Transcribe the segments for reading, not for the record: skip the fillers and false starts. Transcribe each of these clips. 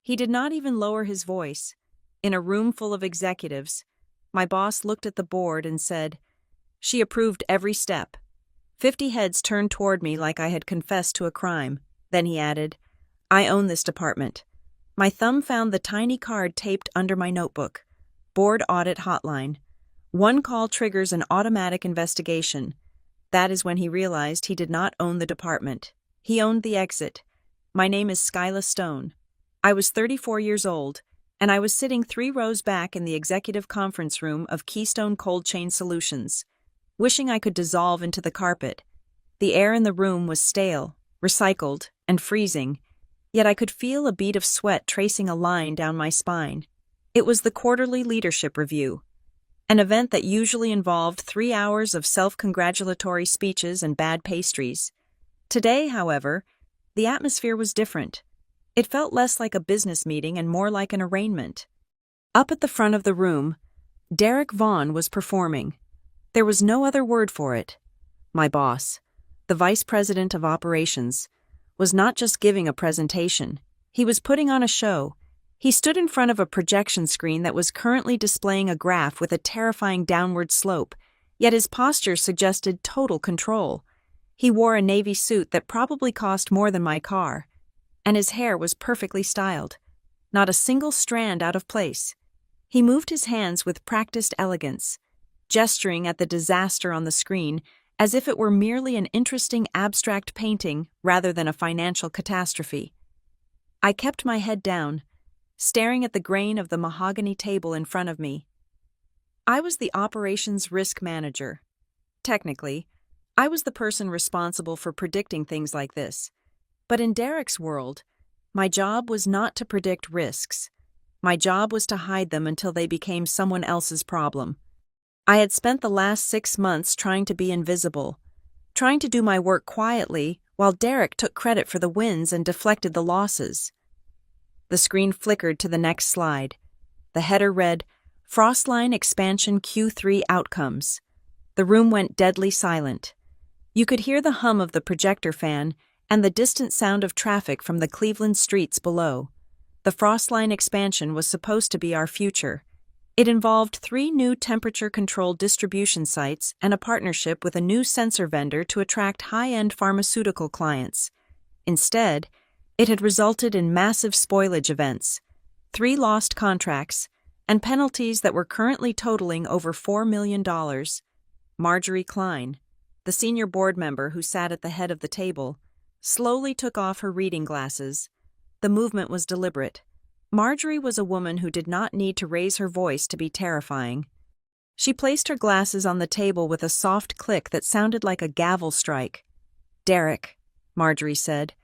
He did not even lower his voice. In a room full of executives, my boss looked at the board and said, "She approved every step." 50 heads turned toward me like I had confessed to a crime. Then he added, "I own this department." My thumb found the tiny card taped under my notebook. Board Audit Hotline. One call triggers an automatic investigation. That is when he realized he did not own the department. He owned the exit. My name is Skyla Stone. I was 34 years old, and I was sitting 3 rows back in the executive conference room of Keystone Cold Chain Solutions, wishing I could dissolve into the carpet. The air in the room was stale, recycled, and freezing, yet I could feel a bead of sweat tracing a line down my spine. It was the quarterly leadership review, an event that usually involved 3 hours of self-congratulatory speeches and bad pastries. Today, however, the atmosphere was different. It felt less like a business meeting and more like an arraignment. Up at the front of the room, Derek Vaughn was performing. There was no other word for it. My boss, the vice president of operations, was not just giving a presentation. He was putting on a show. He stood in front of a projection screen that was currently displaying a graph with a terrifying downward slope, yet his posture suggested total control. He wore a navy suit that probably cost more than my car, and his hair was perfectly styled, not a single strand out of place. He moved his hands with practiced elegance, gesturing at the disaster on the screen as if it were merely an interesting abstract painting rather than a financial catastrophe. I kept my head down, staring at the grain of the mahogany table in front of me. I was the operations risk manager. Technically, I was the person responsible for predicting things like this. But in Derek's world, my job was not to predict risks. My job was to hide them until they became someone else's problem. I had spent the last 6 months trying to be invisible, trying to do my work quietly while Derek took credit for the wins and deflected the losses. The screen flickered to the next slide. The header read, "Frostline Expansion Q3 Outcomes." The room went deadly silent. You could hear the hum of the projector fan and the distant sound of traffic from the Cleveland streets below. The Frostline expansion was supposed to be our future. It involved 3 new temperature-controlled distribution sites and a partnership with a new sensor vendor to attract high-end pharmaceutical clients. Instead, it had resulted in massive spoilage events, 3 lost contracts, and penalties that were currently totaling over $4 million. Marjorie Klein, the senior board member who sat at the head of the table, slowly took off her reading glasses. The movement was deliberate. Marjorie was a woman who did not need to raise her voice to be terrifying. She placed her glasses on the table with a soft click that sounded like a gavel strike. "Derek," Marjorie said.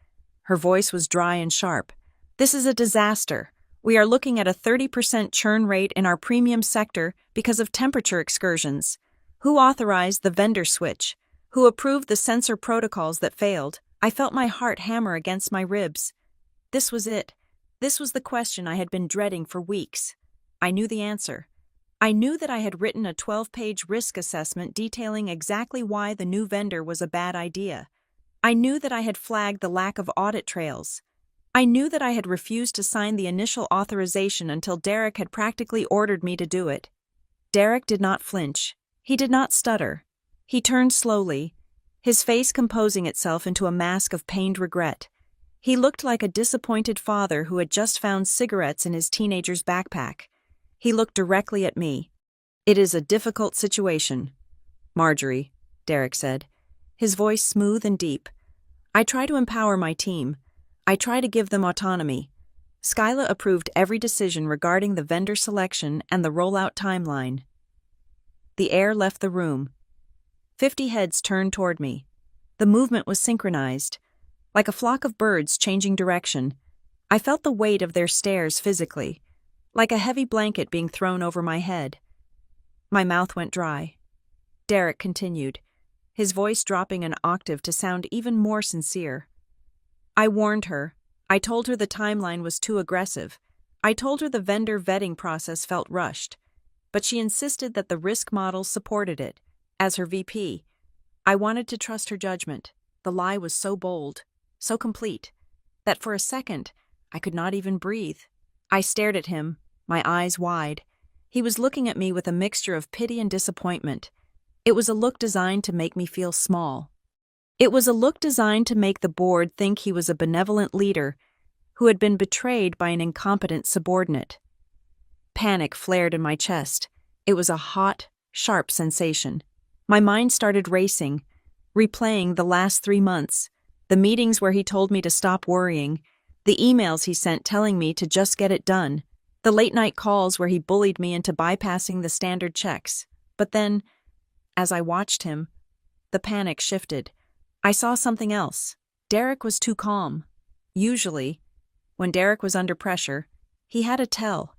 Her voice was dry and sharp. "This is a disaster. We are looking at a 30% churn rate in our premium sector because of temperature excursions. Who authorized the vendor switch? Who approved the sensor protocols that failed?" I felt my heart hammer against my ribs. This was it. This was the question I had been dreading for weeks. I knew the answer. I knew that I had written a 12-page risk assessment detailing exactly why the new vendor was a bad idea. I knew that I had flagged the lack of audit trails. I knew that I had refused to sign the initial authorization until Derek had practically ordered me to do it. Derek did not flinch. He did not stutter. He turned slowly, his face composing itself into a mask of pained regret. He looked like a disappointed father who had just found cigarettes in his teenager's backpack. He looked directly at me. "It is a difficult situation, Marjorie," Derek said, his voice smooth and deep. "I try to empower my team. I try to give them autonomy. Skyla approved every decision regarding the vendor selection and the rollout timeline." The air left the room. 50 heads turned toward me. The movement was synchronized, like a flock of birds changing direction. I felt the weight of their stares physically, like a heavy blanket being thrown over my head. My mouth went dry. Derek continued, his voice dropping an octave to sound even more sincere. "I warned her. I told her the timeline was too aggressive. I told her the vendor vetting process felt rushed. But she insisted that the risk model supported it. As her VP, I wanted to trust her judgment. The lie was so bold, so complete, that for a second, I could not even breathe. I stared at him, my eyes wide. He was looking at me with a mixture of pity and disappointment. It was a look designed to make me feel small. It was a look designed to make the board think he was a benevolent leader who had been betrayed by an incompetent subordinate. Panic flared in my chest. It was a hot, sharp sensation. My mind started racing, replaying the last 3 months, the meetings where he told me to stop worrying, the emails he sent telling me to just get it done, the late-night calls where he bullied me into bypassing the standard checks. But then, as I watched him, the panic shifted. I saw something else. Derek was too calm. Usually, when Derek was under pressure, he had a tell.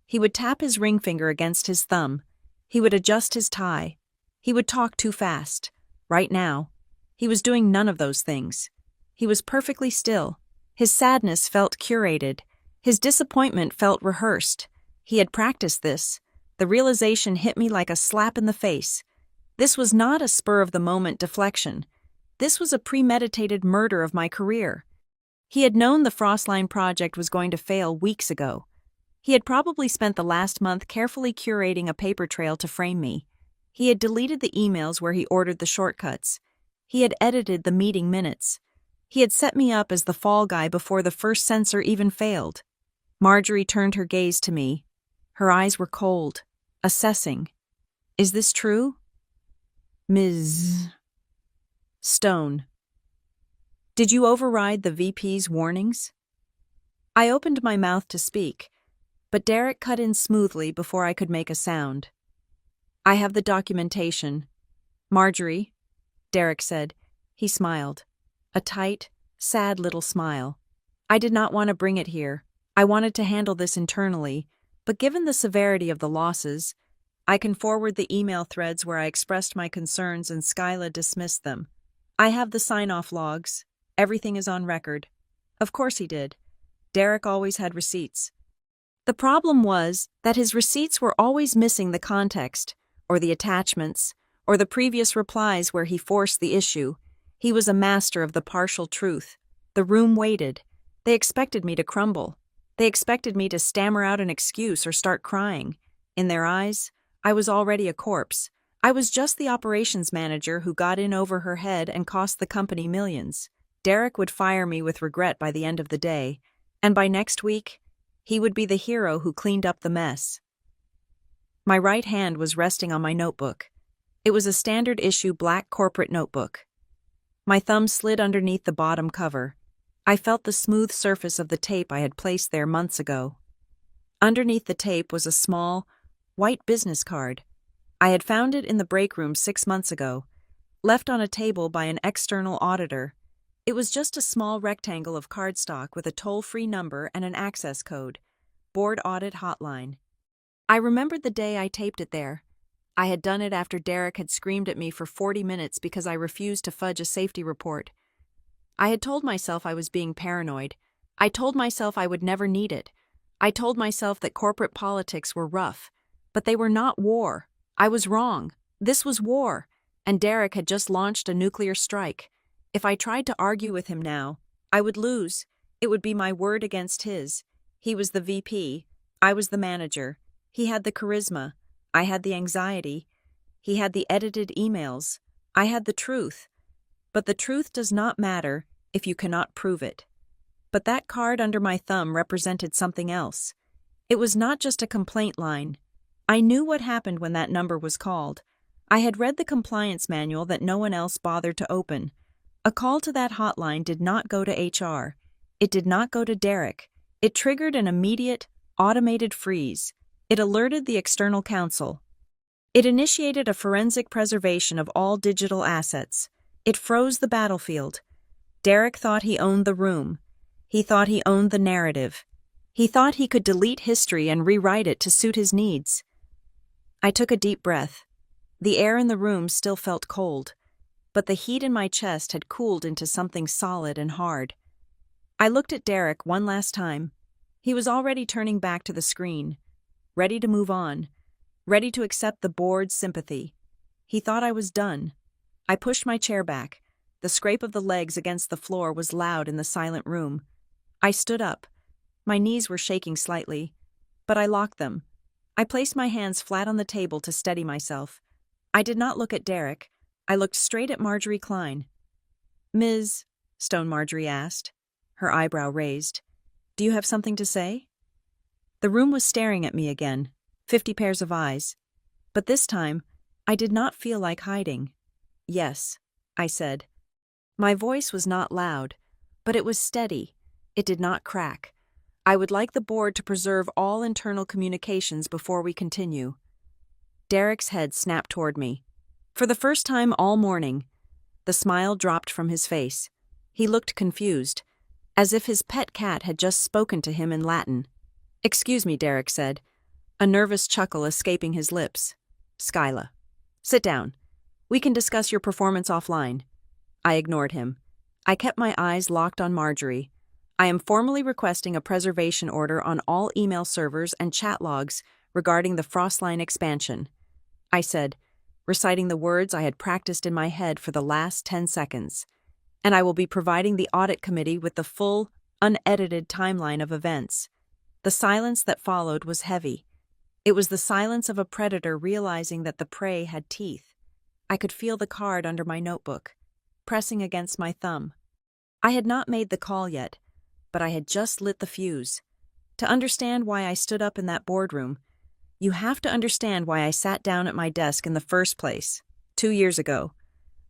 He would tap his ring finger against his thumb. He would adjust his tie. He would talk too fast. Right now, he was doing none of those things. He was perfectly still. His sadness felt curated. His disappointment felt rehearsed. He had practiced this. The realization hit me like a slap in the face. This was not a spur-of-the-moment deflection. This was a premeditated murder of my career. He had known the Hotline project was going to fail weeks ago. He had probably spent the last month carefully curating a paper trail to frame me. He had deleted the emails where he ordered the shortcuts. He had edited the meeting minutes. He had set me up as the fall guy before the first sensor even failed. Marjorie turned her gaze to me. Her eyes were cold, assessing. Is this true? Ms. Stone. Did you override the VP's warnings? I opened my mouth to speak, but Derek cut in smoothly before I could make a sound. I have the documentation. Marjorie, Derek said. He smiled. A tight, sad little smile. I did not want to bring it here. I wanted to handle this internally, but given the severity of the losses, I can forward the email threads where I expressed my concerns and Skyla dismissed them. I have the sign-off logs. Everything is on record. Of course he did. Derek always had receipts. The problem was that his receipts were always missing the context, or the attachments, or the previous replies where he forced the issue. He was a master of the partial truth. The room waited. They expected me to crumble. They expected me to stammer out an excuse or start crying. In their eyes, I was already a corpse. I was just the operations manager who got in over her head and cost the company millions. Derek would fire me with regret by the end of the day, and by next week, he would be the hero who cleaned up the mess. My right hand was resting on my notebook. It was a standard-issue black corporate notebook. My thumb slid underneath the bottom cover. I felt the smooth surface of the tape I had placed there months ago. Underneath the tape was a small, white business card. I had found it in the break room 6 months ago, left on a table by an external auditor. It was just a small rectangle of cardstock with a toll-free number and an access code. Board Audit Hotline. I remembered the day I taped it there. I had done it after Derek had screamed at me for 40 minutes because I refused to fudge a safety report. I had told myself I was being paranoid. I told myself I would never need it. I told myself that corporate politics were rough, but they were not war. I was wrong. This was war, and Derek had just launched a nuclear strike. If I tried to argue with him now, I would lose. It would be my word against his. He was the VP. I was the manager. He had the charisma. I had the anxiety. He had the edited emails. I had the truth. But the truth does not matter if you cannot prove it. But that card under my thumb represented something else. It was not just a complaint line. I knew what happened when that number was called. I had read the compliance manual that no one else bothered to open. A call to that hotline did not go to HR. It did not go to Derek. It triggered an immediate, automated freeze. It alerted the external counsel. It initiated a forensic preservation of all digital assets. It froze the battlefield. Derek thought he owned the room. He thought he owned the narrative. He thought he could delete history and rewrite it to suit his needs. I took a deep breath. The air in the room still felt cold, but the heat in my chest had cooled into something solid and hard. I looked at Derek one last time. He was already turning back to the screen, ready to move on, ready to accept the board's sympathy. He thought I was done. I pushed my chair back. The scrape of the legs against the floor was loud in the silent room. I stood up. My knees were shaking slightly, but I locked them. I placed my hands flat on the table to steady myself. I did not look at Derek. I looked straight at Marjorie Klein. "Ms. Stone Marjorie asked, her eyebrow raised. "Do you have something to say?" The room was staring at me again, 50 pairs of eyes. But this time, I did not feel like hiding. "Yes," I said. My voice was not loud, but it was steady. It did not crack. "I would like the board to preserve all internal communications before we continue." Derek's head snapped toward me. For the first time all morning, the smile dropped from his face. He looked confused, as if his pet cat had just spoken to him in Latin. "Excuse me," Derek said, a nervous chuckle escaping his lips. "Skyla, sit down. We can discuss your performance offline." I ignored him. I kept my eyes locked on Marjorie. "I am formally requesting a preservation order on all email servers and chat logs regarding the Frostline expansion," I said, reciting the words I had practiced in my head for the last 10 seconds. "And I will be providing the audit committee with the full, unedited timeline of events." The silence that followed was heavy. It was the silence of a predator realizing that the prey had teeth. I could feel the card under my notebook, pressing against my thumb. I had not made the call yet, but I had just lit the fuse. To understand why I stood up in that boardroom, you have to understand why I sat down at my desk in the first place, 2 years ago.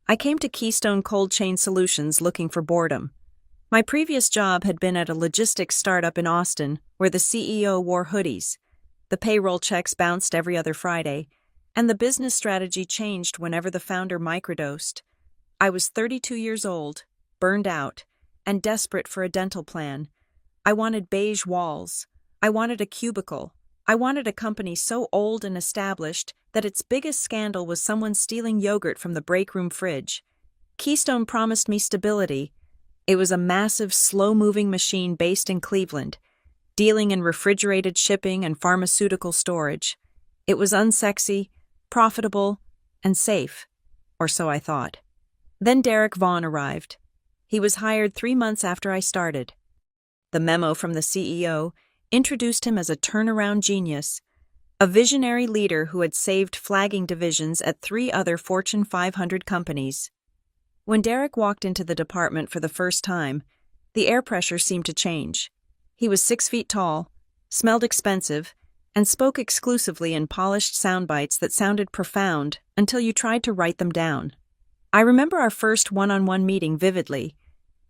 I came to Keystone Cold Chain Solutions looking for boredom. My previous job had been at a logistics startup in Austin where the CEO wore hoodies. The payroll checks bounced every other Friday, and the business strategy changed whenever the founder microdosed. I was 32 years old, burned out, and desperate for a dental plan. I wanted beige walls. I wanted a cubicle. I wanted a company so old and established that its biggest scandal was someone stealing yogurt from the break room fridge. Keystone promised me stability. It was a massive, slow-moving machine based in Cleveland, dealing in refrigerated shipping and pharmaceutical storage. It was unsexy, profitable, and safe, or so I thought. Then Derek Vaughn arrived. He was hired 3 months after I started. The memo from the CEO introduced him as a turnaround genius, a visionary leader who had saved flagging divisions at 3 other Fortune 500 companies. When Derek walked into the department for the first time, the air pressure seemed to change. He was 6 feet tall, smelled expensive, and spoke exclusively in polished sound bites that sounded profound until you tried to write them down. I remember our first one-on-one meeting vividly.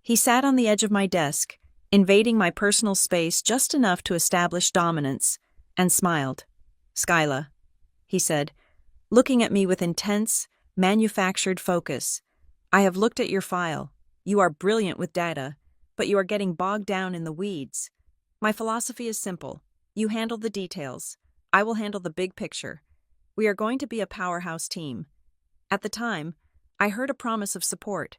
He sat on the edge of my desk, invading my personal space just enough to establish dominance, and smiled. "Skyla," he said, looking at me with intense, manufactured focus. "I have looked at your file. You are brilliant with data, but you are getting bogged down in the weeds. My philosophy is simple. You handle the details. I will handle the big picture. We are going to be a powerhouse team." At the time, I heard a promise of support.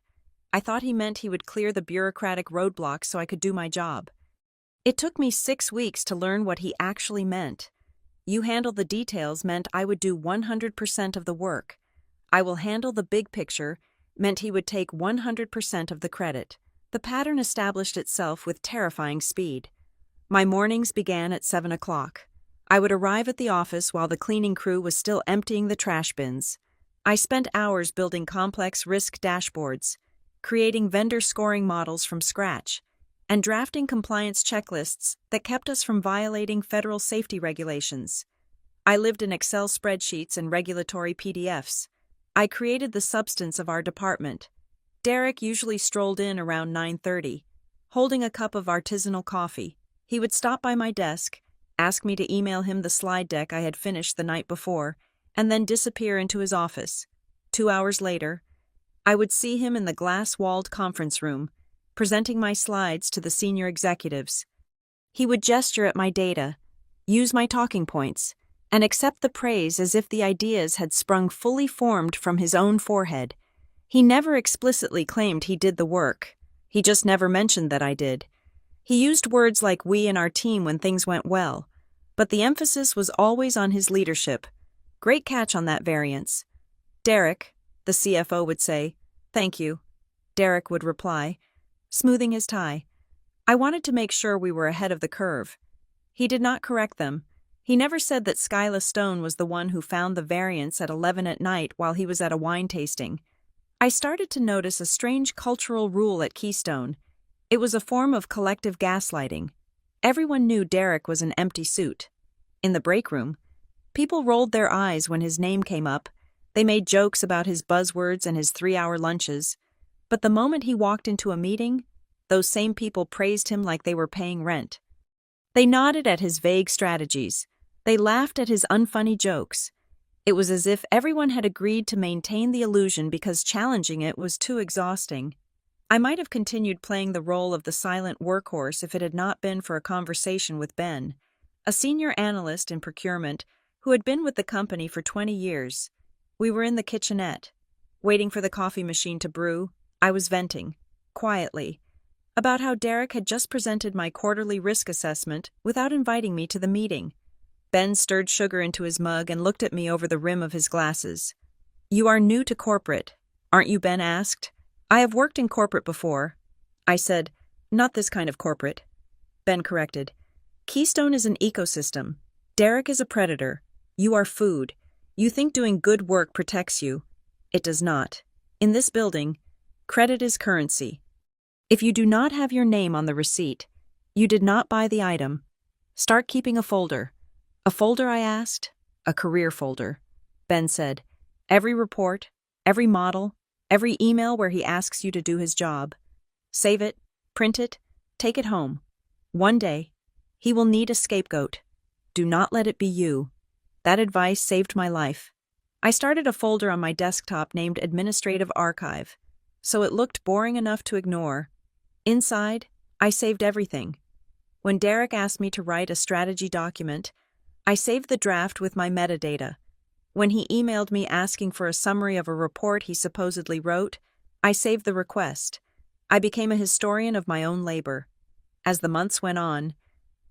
I thought he meant he would clear the bureaucratic roadblocks so I could do my job. It took me 6 weeks to learn what he actually meant. "You handle the details" meant I would do 100% of the work. "I will handle the big picture" meant he would take 100% of the credit. The pattern established itself with terrifying speed. My mornings began at 7 o'clock. I would arrive at the office while the cleaning crew was still emptying the trash bins. I spent hours building complex risk dashboards, creating vendor scoring models from scratch, and drafting compliance checklists that kept us from violating federal safety regulations. I lived in Excel spreadsheets and regulatory PDFs. I created the substance of our department. Derek usually strolled in around 9:30, holding a cup of artisanal coffee. He would stop by my desk, ask me to email him the slide deck I had finished the night before, and then disappear into his office. 2 hours later, I would see him in the glass-walled conference room, presenting my slides to the senior executives. He would gesture at my data, use my talking points, and accept the praise as if the ideas had sprung fully formed from his own forehead. He never explicitly claimed he did the work. He just never mentioned that I did. He used words like "we" and "our team" when things went well, but the emphasis was always on his leadership. "Great catch on that variance." "Derek," the CFO would say. "Thank you," Derek would reply, smoothing his tie. I wanted to make sure we were ahead of the curve. He did not correct them. He never said that Skyla Stone was the one who found the variants at 11 at night while he was at a wine tasting. I started to notice a strange cultural rule at Keystone. It was a form of collective gaslighting. Everyone knew Derek was an empty suit. In the break room, people rolled their eyes when his name came up. They made jokes about his buzzwords and his 3-hour lunches. But the moment he walked into a meeting, those same people praised him like they were paying rent. They nodded at his vague strategies. They laughed at his unfunny jokes. It was as if everyone had agreed to maintain the illusion because challenging it was too exhausting. I might have continued playing the role of the silent workhorse if it had not been for a conversation with Ben, a senior analyst in procurement who had been with the company for 20 years. We were in the kitchenette. Waiting for the coffee machine to brew, I was venting, quietly, about how Derek had just presented my quarterly risk assessment without inviting me to the meeting. Ben stirred sugar into his mug and looked at me over the rim of his glasses. "You are new to corporate, aren't you?" Ben asked. "I have worked in corporate before." I said, "Not this kind of corporate." Ben corrected. "Keystone is an ecosystem. Derek is a predator. You are food. You think doing good work protects you. It does not. In this building, credit is currency. If you do not have your name on the receipt, you did not buy the item. Start keeping a folder." "A folder?" I asked. "A career folder." Ben said, "Every report, every model, every email where he asks you to do his job. Save it, print it, take it home. One day, he will need a scapegoat. Do not let it be you." That advice saved my life. I started a folder on my desktop named Administrative Archive, so it looked boring enough to ignore. Inside, I saved everything. When Derek asked me to write a strategy document, I saved the draft with my metadata. When he emailed me asking for a summary of a report he supposedly wrote, I saved the request. I became a historian of my own labor. As the months went on,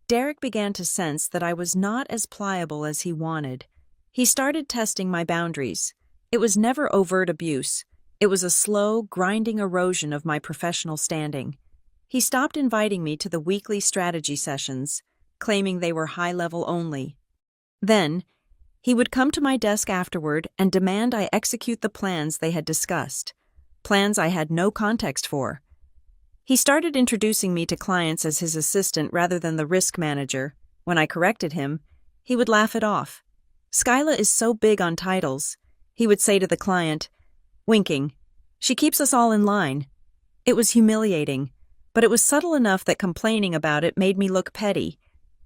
Derek began to sense that I was not as pliable as he wanted. He started testing my boundaries. It was never overt abuse. It was a slow, grinding erosion of my professional standing. He stopped inviting me to the weekly strategy sessions, claiming they were high-level only. Then, he would come to my desk afterward and demand I execute the plans they had discussed, plans I had no context for. He started introducing me to clients as his assistant rather than the risk manager. When I corrected him, he would laugh it off. "Skyla is so big on titles," he would say to the client, winking. "She keeps us all in line." It was humiliating, but it was subtle enough that complaining about it made me look petty.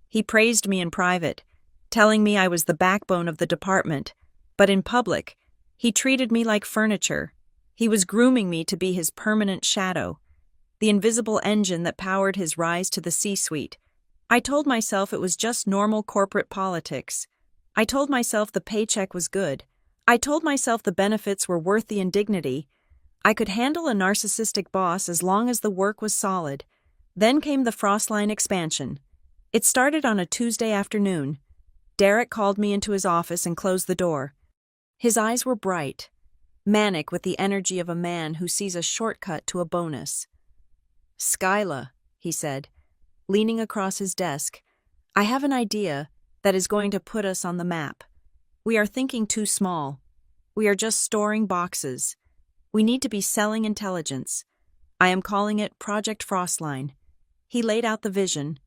He praised me in private, telling me I was the backbone of the department, but in public, he treated me like furniture. He was grooming me to be his permanent shadow, the invisible engine that powered his rise to the C-suite. I told myself it was just normal corporate politics. I told myself the paycheck was good. I told myself the benefits were worth the indignity. I could handle a narcissistic boss as long as the work was solid. Then came the Hotline expansion. It started on a Tuesday afternoon. Derek called me into his office and closed the door. His eyes were bright, manic with the energy of a man who sees a shortcut to a bonus. "Skyla," he said, leaning across his desk, "I have an idea that is going to put us on the map. We are thinking too small. We are just storing boxes. We need to be selling intelligence. I am calling it Project Hotline." He laid out the vision: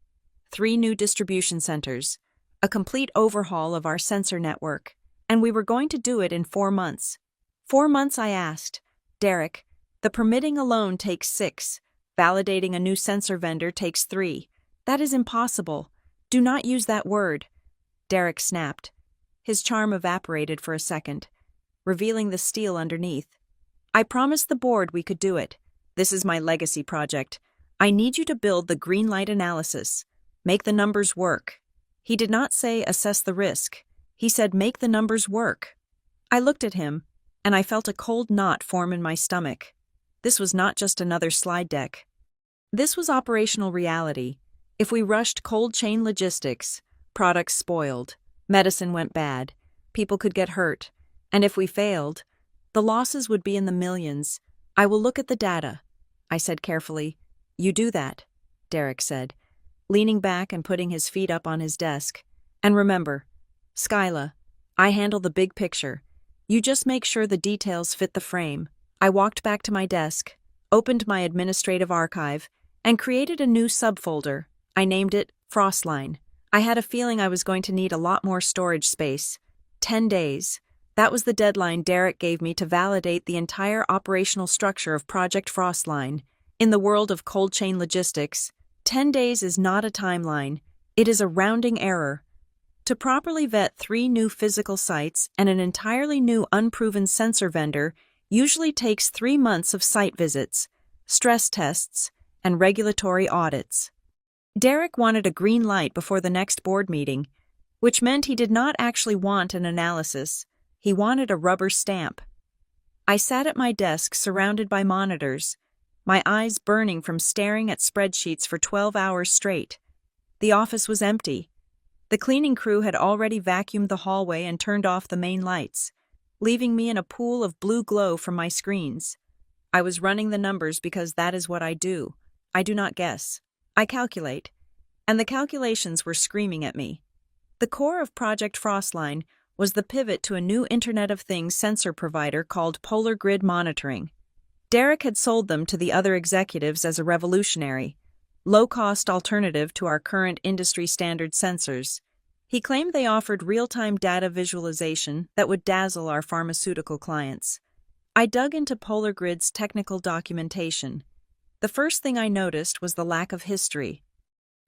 3 new distribution centers, a complete overhaul of our sensor network, and we were going to do it in 4 months. 4 months, I asked. "Derek, the permitting alone takes 6. Validating a new sensor vendor takes 3. That is impossible. Do not use that word." Derek snapped. His charm evaporated for a second, revealing the steel underneath. "I promised the board we could do it. This is my legacy project. I need you to build the green light analysis. Make the numbers work." He did not say assess the risk. He said make the numbers work. I looked at him, and I felt a cold knot form in my stomach. This was not just another slide deck. This was operational reality. If we rushed cold chain logistics, products spoiled, medicine went bad, people could get hurt, and if we failed, the losses would be in the millions. "I will look at the data," I said carefully. "You do that." Derek said, leaning back and putting his feet up on his desk. And remember, Skyla, I handle the big picture. You just make sure the details fit the frame. I walked back to my desk, opened my administrative archive, and created a new subfolder. I named it Frostline. I had a feeling I was going to need a lot more storage space. 10 days. That was the deadline Derek gave me to validate the entire operational structure of Project Frostline. In the world of cold chain logistics, 10 days is not a timeline. It is a rounding error. To properly vet 3 new physical sites and an entirely new unproven sensor vendor usually takes 3 months of site visits, stress tests, and regulatory audits. Derek wanted a green light before the next board meeting, which meant he did not actually want an analysis. He wanted a rubber stamp. I sat at my desk surrounded by monitors, my eyes burning from staring at spreadsheets for 12 hours straight. The office was empty. The cleaning crew had already vacuumed the hallway and turned off the main lights, leaving me in a pool of blue glow from my screens. I was running the numbers because that is what I do. I do not guess. I calculate. And the calculations were screaming at me. The core of Project Frostline was the pivot to a new Internet of Things sensor provider called Polar Grid Monitoring. Derek had sold them to the other executives as a revolutionary, low-cost alternative to our current industry-standard sensors. He claimed they offered real-time data visualization that would dazzle our pharmaceutical clients. I dug into Polar Grid's technical documentation. The first thing I noticed was the lack of history.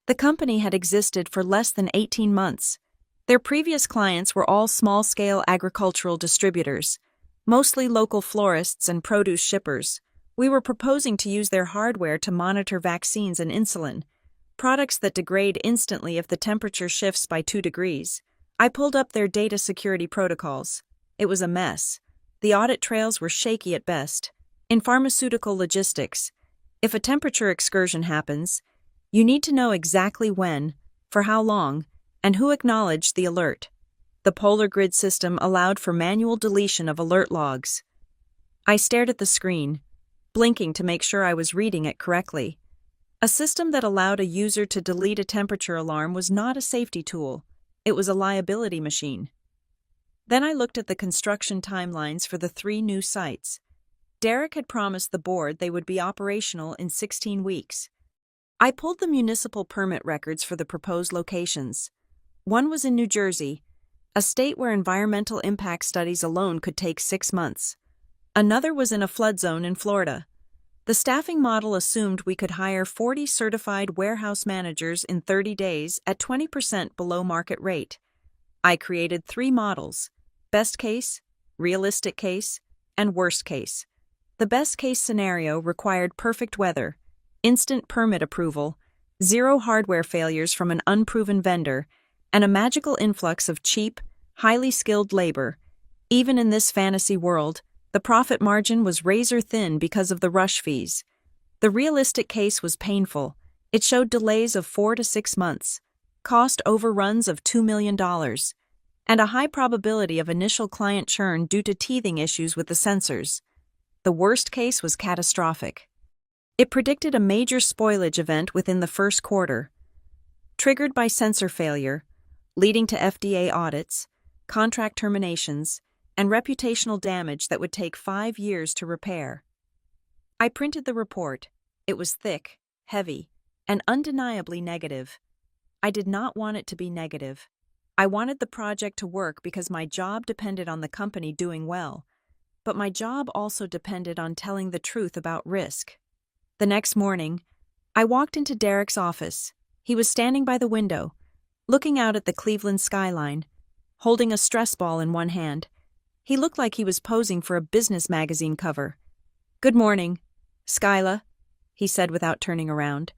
The company had existed for less than 18 months. Their previous clients were all small-scale agricultural distributors, mostly local florists and produce shippers. We were proposing to use their hardware to monitor vaccines and insulin, products that degrade instantly if the temperature shifts by 2 degrees. I pulled up their data security protocols. It was a mess. The audit trails were shaky at best. In pharmaceutical logistics, if a temperature excursion happens, you need to know exactly when, for how long, and who acknowledged the alert. The Polar Grid system allowed for manual deletion of alert logs. I stared at the screen, blinking to make sure I was reading it correctly. A system that allowed a user to delete a temperature alarm was not a safety tool. It was a liability machine. Then I looked at the construction timelines for the 3 new sites. Derek had promised the board they would be operational in 16 weeks. I pulled the municipal permit records for the proposed locations. One was in New Jersey, a state where environmental impact studies alone could take 6 months. Another was in a flood zone in Florida. The staffing model assumed we could hire 40 certified warehouse managers in 30 days at 20% below market rate. I created 3 models: best case, realistic case, and worst case. The best case scenario required perfect weather, instant permit approval, 0 hardware failures from an unproven vendor, and a magical influx of cheap, highly skilled labor. Even in this fantasy world, the profit margin was razor thin because of the rush fees. The realistic case was painful. It showed delays of 4 to 6 months, cost overruns of $2 million, and a high probability of initial client churn due to teething issues with the sensors. The worst case was catastrophic. It predicted a major spoilage event within the first quarter, triggered by sensor failure, leading to FDA audits, contract terminations, and reputational damage that would take 5 years to repair. I printed the report. It was thick, heavy, and undeniably negative. I did not want it to be negative. I wanted the project to work because my job depended on the company doing well, but my job also depended on telling the truth about risk. The next morning, I walked into Derek's office. He was standing by the window, looking out at the Cleveland skyline, holding a stress ball in one hand. He looked like he was posing for a business magazine cover. "Good morning, Skyla," he said without turning around.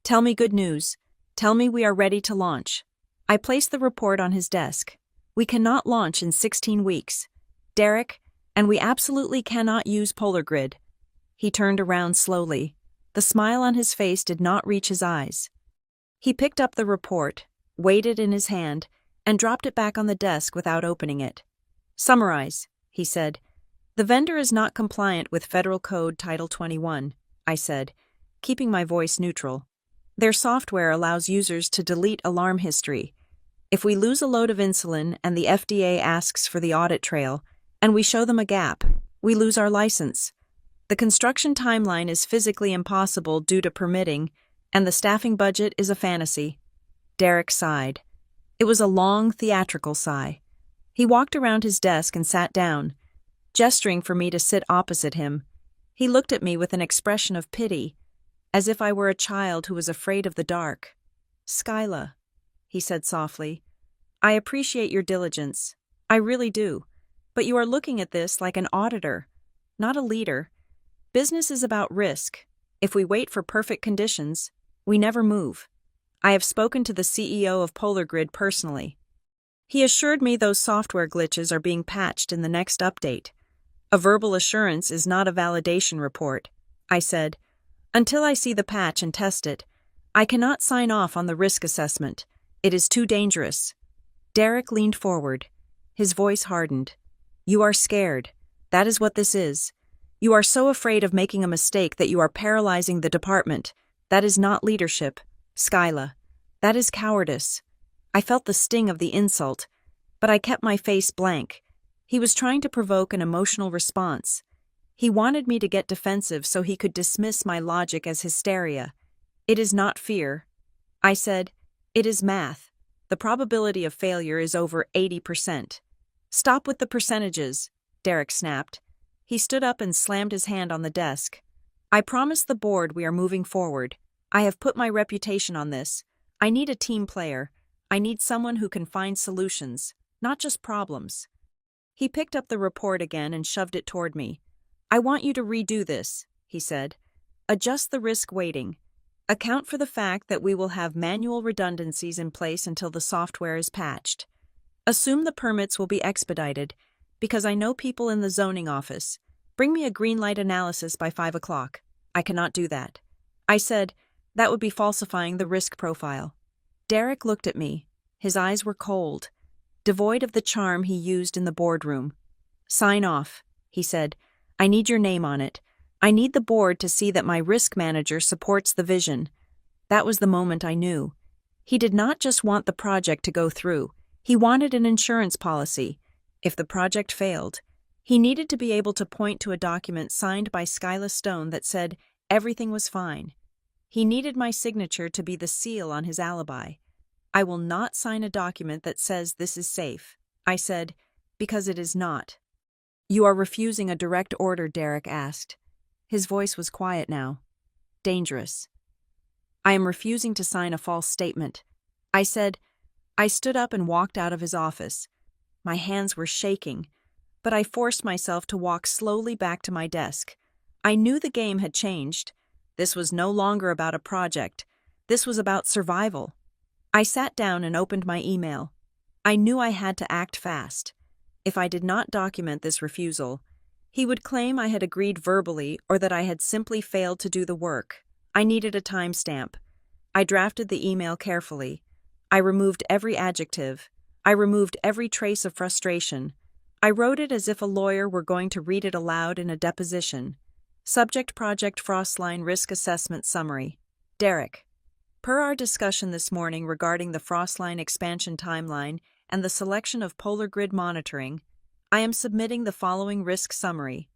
"Tell me good news. Tell me we are ready to launch." I placed the report on his desk. "We cannot launch in 16 weeks, Derek, and we absolutely cannot use Polar Grid." He turned around slowly. The smile on his face did not reach his eyes. He picked up the report, weighed it in his hand, and dropped it back on the desk without opening it. "Summarize," he said. "The vendor is not compliant with Federal Code Title 21, I said, keeping my voice neutral. Their software allows users to delete alarm history. If we lose a load of insulin and the FDA asks for the audit trail, and we show them a gap, we lose our license. The construction timeline is physically impossible due to permitting, and the staffing budget is a fantasy. Derek sighed. It was a long, theatrical sigh. He walked around his desk and sat down, gesturing for me to sit opposite him. He looked at me with an expression of pity, as if I were a child who was afraid of the dark. "Skyla," he said softly, "I appreciate your diligence. I really do. But you are looking at this like an auditor, not a leader. Business is about risk. If we wait for perfect conditions, we never move. I have spoken to the CEO of Polar Grid personally. He assured me those software glitches are being patched in the next update. A verbal assurance is not a validation report," I said. "Until I see the patch and test it, I cannot sign off on the risk assessment. It is too dangerous." Derek leaned forward. His voice hardened. "You are scared. That is what this is. You are so afraid of making a mistake that you are paralyzing the department. That is not leadership, Skyla. That is cowardice." I felt the sting of the insult, but I kept my face blank. He was trying to provoke an emotional response. He wanted me to get defensive so he could dismiss my logic as hysteria. "It is not fear," I said. "It is math. The probability of failure is over 80%. "Stop with the percentages," Derek snapped. He stood up and slammed his hand on the desk. "I promised the board we are moving forward. I have put my reputation on this. I need a team player. I need someone who can find solutions, not just problems." He picked up the report again and shoved it toward me. "I want you to redo this," he said. "Adjust the risk weighting. Account for the fact that we will have manual redundancies in place until the software is patched. Assume the permits will be expedited, because I know people in the zoning office. Bring me a green light analysis by 5 o'clock. I cannot do that." I said, "That would be falsifying the risk profile." Derek looked at me. His eyes were cold, devoid of the charm he used in the boardroom. "Sign off," he said. "I need your name on it. I need the board to see that my risk manager supports the vision." That was the moment I knew. He did not just want the project to go through. He wanted an insurance policy. If the project failed, he needed to be able to point to a document signed by Skyla Stone that said everything was fine. He needed my signature to be the seal on his alibi. "I will not sign a document that says this is safe," I said, "because it is not." "You are refusing a direct order?" Derek asked. His voice was quiet now. "Dangerous." "I am refusing to sign a false statement," I said. I stood up and walked out of his office. My hands were shaking, but I forced myself to walk slowly back to my desk. I knew the game had changed. This was no longer about a project. This was about survival. I sat down and opened my email. I knew I had to act fast. If I did not document this refusal, he would claim I had agreed verbally or that I had simply failed to do the work. I needed a timestamp. I drafted the email carefully. I removed every adjective. I removed every trace of frustration. I wrote it as if a lawyer were going to read it aloud in a deposition. Subject: Project Frostline Risk Assessment Summary. Derek. Per our discussion this morning regarding the Frostline expansion timeline and the selection of Polar Grid monitoring, I am submitting the following risk summary.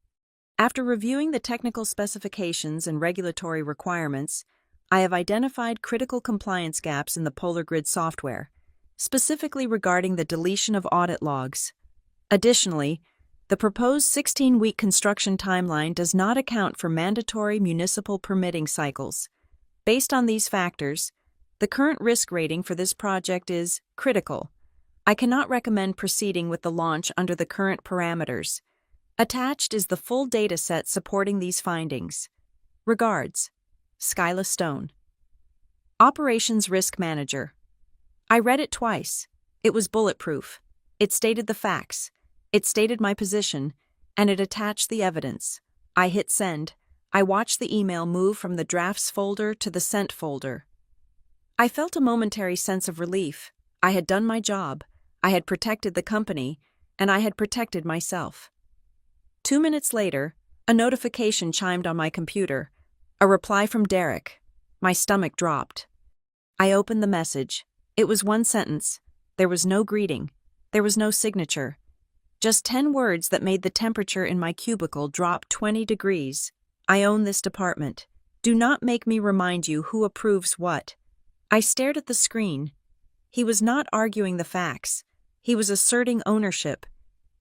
After reviewing the technical specifications and regulatory requirements, I have identified critical compliance gaps in the Polar Grid software, specifically regarding the deletion of audit logs. Additionally, the proposed 16-week construction timeline does not account for mandatory municipal permitting cycles. Based on these factors, the current risk rating for this project is critical. I cannot recommend proceeding with the launch under the current parameters. Attached is the full data set supporting these findings. Regards, Skyla Stone. Operations Risk Manager. I read it twice. It was bulletproof. It stated the facts. It stated my position, and it attached the evidence. I hit send. I watched the email move from the drafts folder to the sent folder. I felt a momentary sense of relief. I had done my job. I had protected the company, and I had protected myself. 2 minutes later, a notification chimed on my computer. A reply from Derek. My stomach dropped. I opened the message. It was one sentence. There was no greeting. There was no signature. Just 10 words that made the temperature in my cubicle drop 20 degrees. I own this department. Do not make me remind you who approves what. I stared at the screen. He was not arguing the facts. He was asserting ownership.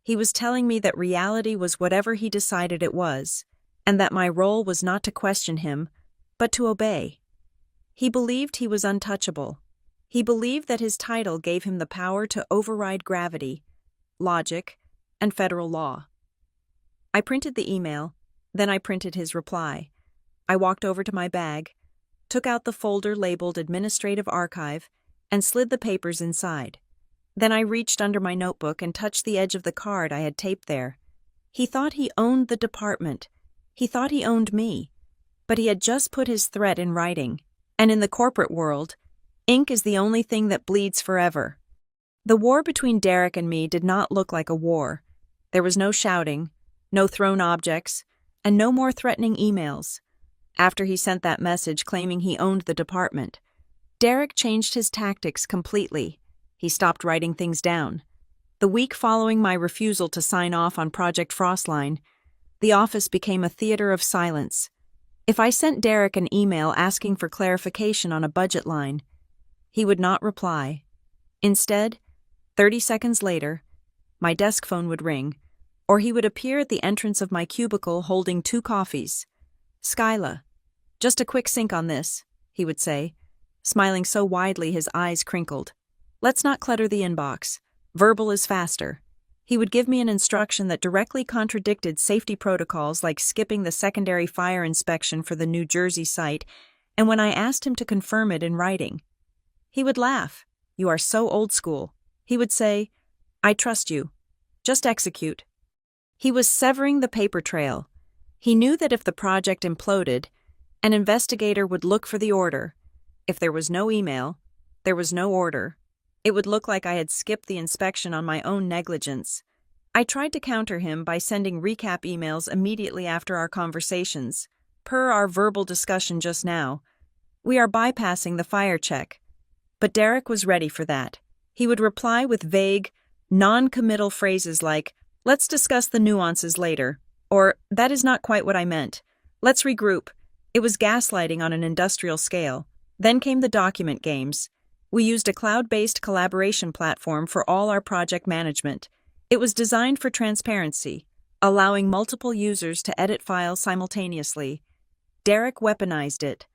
He was telling me that reality was whatever he decided it was, and that my role was not to question him, but to obey. He believed he was untouchable. He believed that his title gave him the power to override gravity, logic, and federal law. I printed the email, then I printed his reply. I walked over to my bag, took out the folder labeled Administrative Archive, and slid the papers inside. Then I reached under my notebook and touched the edge of the card I had taped there. He thought he owned the department. He thought he owned me. But he had just put his threat in writing. And in the corporate world, ink is the only thing that bleeds forever. The war between Derek and me did not look like a war. There was no shouting, no thrown objects, and no more threatening emails. After he sent that message claiming he owned the department, Derek changed his tactics completely. He stopped writing things down. The week following my refusal to sign off on Project Frostline, the office became a theater of silence. If I sent Derek an email asking for clarification on a budget line, he would not reply. Instead, 30 seconds later, my desk phone would ring, or he would appear at the entrance of my cubicle holding 2 coffees. "Skyla, just a quick sync on this," he would say, smiling so widely his eyes crinkled. "Let's not clutter the inbox. Verbal is faster." He would give me an instruction that directly contradicted safety protocols like skipping the secondary fire inspection for the New Jersey site, and when I asked him to confirm it in writing, he would laugh. "You are so old school." He would say, "I trust you. Just execute." He was severing the paper trail. He knew that if the project imploded, an investigator would look for the order. If there was no email, there was no order. It would look like I had skipped the inspection on my own negligence. I tried to counter him by sending recap emails immediately after our conversations. Per our verbal discussion just now, we are bypassing the fire check. But Derek was ready for that. He would reply with vague, non-committal phrases like, "Let's discuss the nuances later," or "That is not quite what I meant. Let's regroup." It was gaslighting on an industrial scale. Then came the document games. We used a cloud-based collaboration platform for all our project management. It was designed for transparency, allowing multiple users to edit files simultaneously. Derek weaponized it.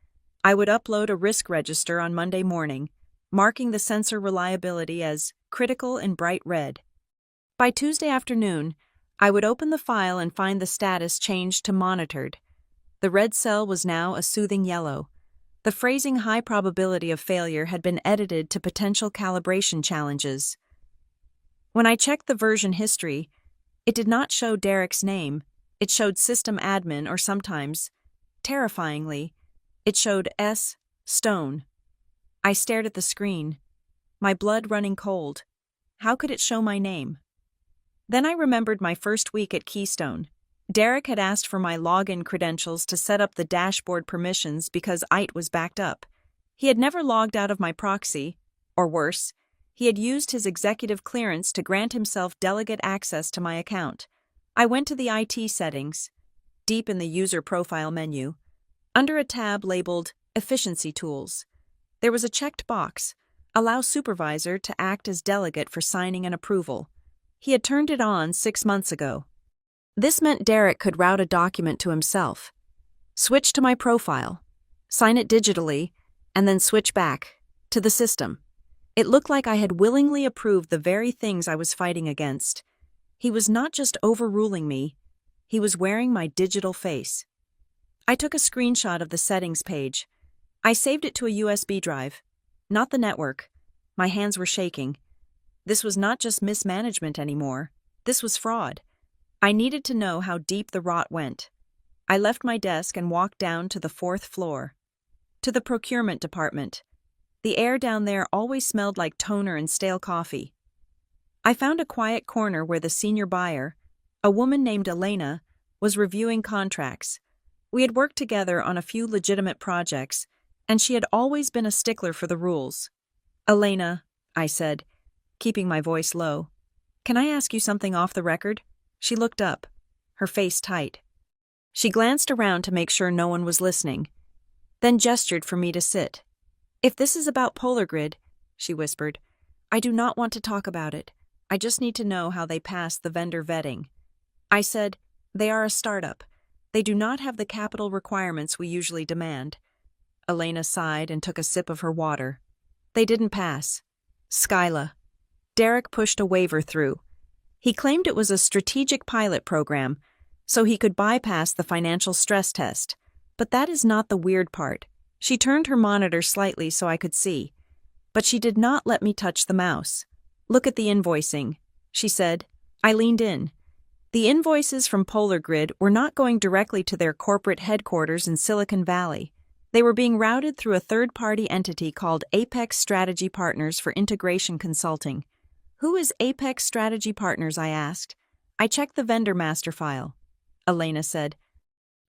I would upload a risk register on Monday morning, marking the sensor reliability as critical in bright red. By Tuesday afternoon, I would open the file and find the status changed to monitored. The red cell was now a soothing yellow. The phrasing high probability of failure had been edited to potential calibration challenges. When I checked the version history, it did not show Derek's name. It showed system admin, or sometimes, terrifyingly, it showed S. Stone. I stared at the screen, my blood running cold. How could it show my name? Then I remembered my first week at Keystone. Derek had asked for my login credentials to set up the dashboard permissions because IT was backed up. He had never logged out of my proxy, or worse, he had used his executive clearance to grant himself delegate access to my account. I went to the IT settings, deep in the user profile menu, under a tab labeled Efficiency Tools. There was a checked box, Allow Supervisor to act as delegate for signing and approval. He had turned it on 6 months ago. This meant Derek could route a document to himself, switch to my profile, sign it digitally, and then switch back to the system. It looked like I had willingly approved the very things I was fighting against. He was not just overruling me, he was wearing my digital face. I took a screenshot of the settings page. I saved it to a USB drive, not the network. My hands were shaking. This was not just mismanagement anymore. This was fraud. I needed to know how deep the rot went. I left my desk and walked down to the 4th floor, to the procurement department. The air down there always smelled like toner and stale coffee. I found a quiet corner where the senior buyer, a woman named Elena, was reviewing contracts. We had worked together on a few legitimate projects, and she had always been a stickler for the rules. "Elena," I said, keeping my voice low, "can I ask you something off the record?" She looked up, her face tight. She glanced around to make sure no one was listening, then gestured for me to sit. "If this is about Polar Grid," she whispered, "I do not want to talk about it. I just need to know how they passed the vendor vetting." I said, "They are a startup. They do not have the capital requirements we usually demand." Elena sighed and took a sip of her water. "They didn't pass. Skyla." Derek pushed a waiver through. He claimed it was a strategic pilot program, so he could bypass the financial stress test. But that is not the weird part. She turned her monitor slightly so I could see. But she did not let me touch the mouse. "Look at the invoicing," she said. I leaned in. The invoices from Polar Grid were not going directly to their corporate headquarters in Silicon Valley. They were being routed through a third-party entity called Apex Strategy Partners for Integration Consulting. "Who is Apex Strategy Partners?" I asked. I checked the vendor master file. Elena said,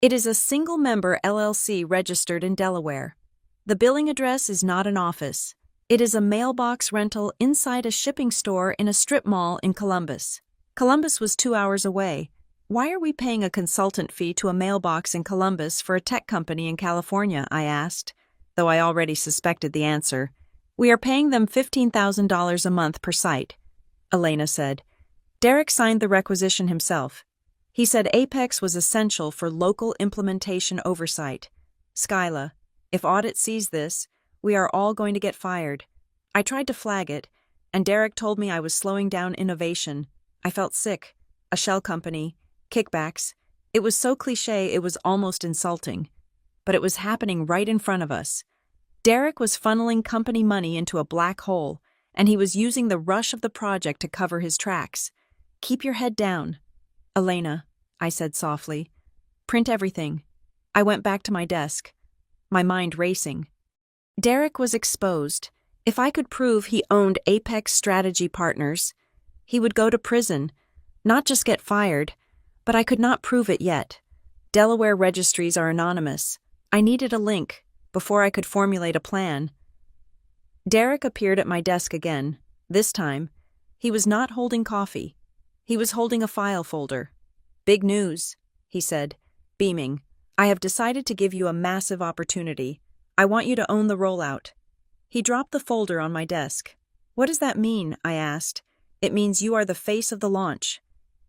"It is a single-member LLC registered in Delaware. The billing address is not an office. It is a mailbox rental inside a shipping store in a strip mall in Columbus." Columbus was 2 hours away. "Why are we paying a consultant fee to a mailbox in Columbus for a tech company in California?" I asked, though I already suspected the answer. "We are paying them $15,000 a month per site," Elena said. Derek signed the requisition himself. He said Apex was essential for local implementation oversight. "Skyla, if audit sees this, we are all going to get fired." I tried to flag it, and Derek told me I was slowing down innovation. I felt sick. A shell company, kickbacks. It was so cliché it was almost insulting. But it was happening right in front of us. Derek was funneling company money into a black hole, and he was using the rush of the project to cover his tracks. "Keep your head down." "Elena," I said softly, "print everything." I went back to my desk, my mind racing. Derek was exposed. If I could prove he owned Apex Strategy Partners, he would go to prison, not just get fired, but I could not prove it yet. Delaware registries are anonymous. I needed a link before I could formulate a plan. Derek appeared at my desk again. This time, he was not holding coffee. He was holding a file folder. "Big news," he said, beaming. "I have decided to give you a massive opportunity. I want you to own the rollout." He dropped the folder on my desk. "What does that mean?" I asked. "It means you are the face of the launch,"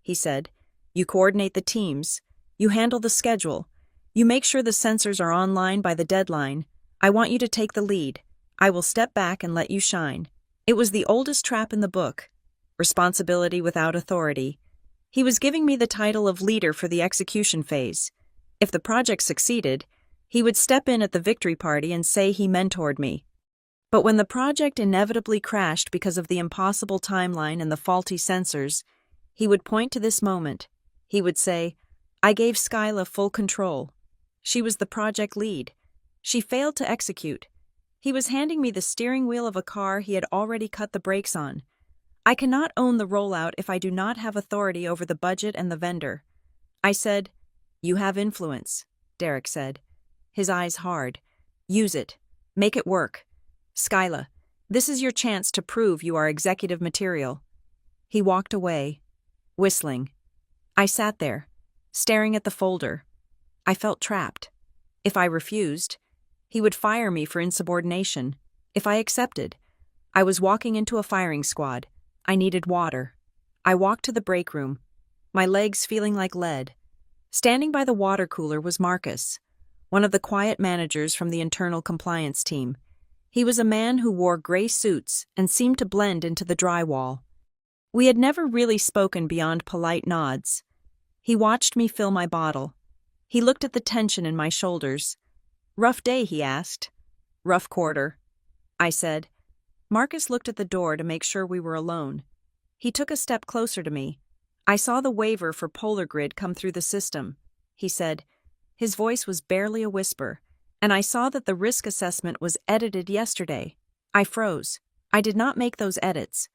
he said. "You coordinate the teams. You handle the schedule. You make sure the sensors are online by the deadline. I want you to take the lead. I will step back and let you shine." It was the oldest trap in the book. Responsibility without authority. He was giving me the title of leader for the execution phase. If the project succeeded, he would step in at the victory party and say he mentored me. But when the project inevitably crashed because of the impossible timeline and the faulty sensors, he would point to this moment. He would say, "I gave Skyla full control. She was the project lead. She failed to execute." He was handing me the steering wheel of a car he had already cut the brakes on. "I cannot own the rollout if I do not have authority over the budget and the vendor." I said, "You have influence," Derek said, his eyes hard. "Use it. Make it work. Skyla, this is your chance to prove you are executive material." He walked away, whistling. I sat there, staring at the folder. I felt trapped. If I refused, he would fire me for insubordination. If I accepted, I was walking into a firing squad. I needed water. I walked to the break room, my legs feeling like lead. Standing by the water cooler was Marcus, one of the quiet managers from the internal compliance team. He was a man who wore gray suits and seemed to blend into the drywall. We had never really spoken beyond polite nods. He watched me fill my bottle. He looked at the tension in my shoulders. "Rough day?" he asked. "Rough quarter," I said. Marcus looked at the door to make sure we were alone. He took a step closer to me. "I saw the waiver for Polar Grid come through the system," he said. His voice was barely a whisper, and I saw that the risk assessment was edited yesterday. I froze. I did not make those edits.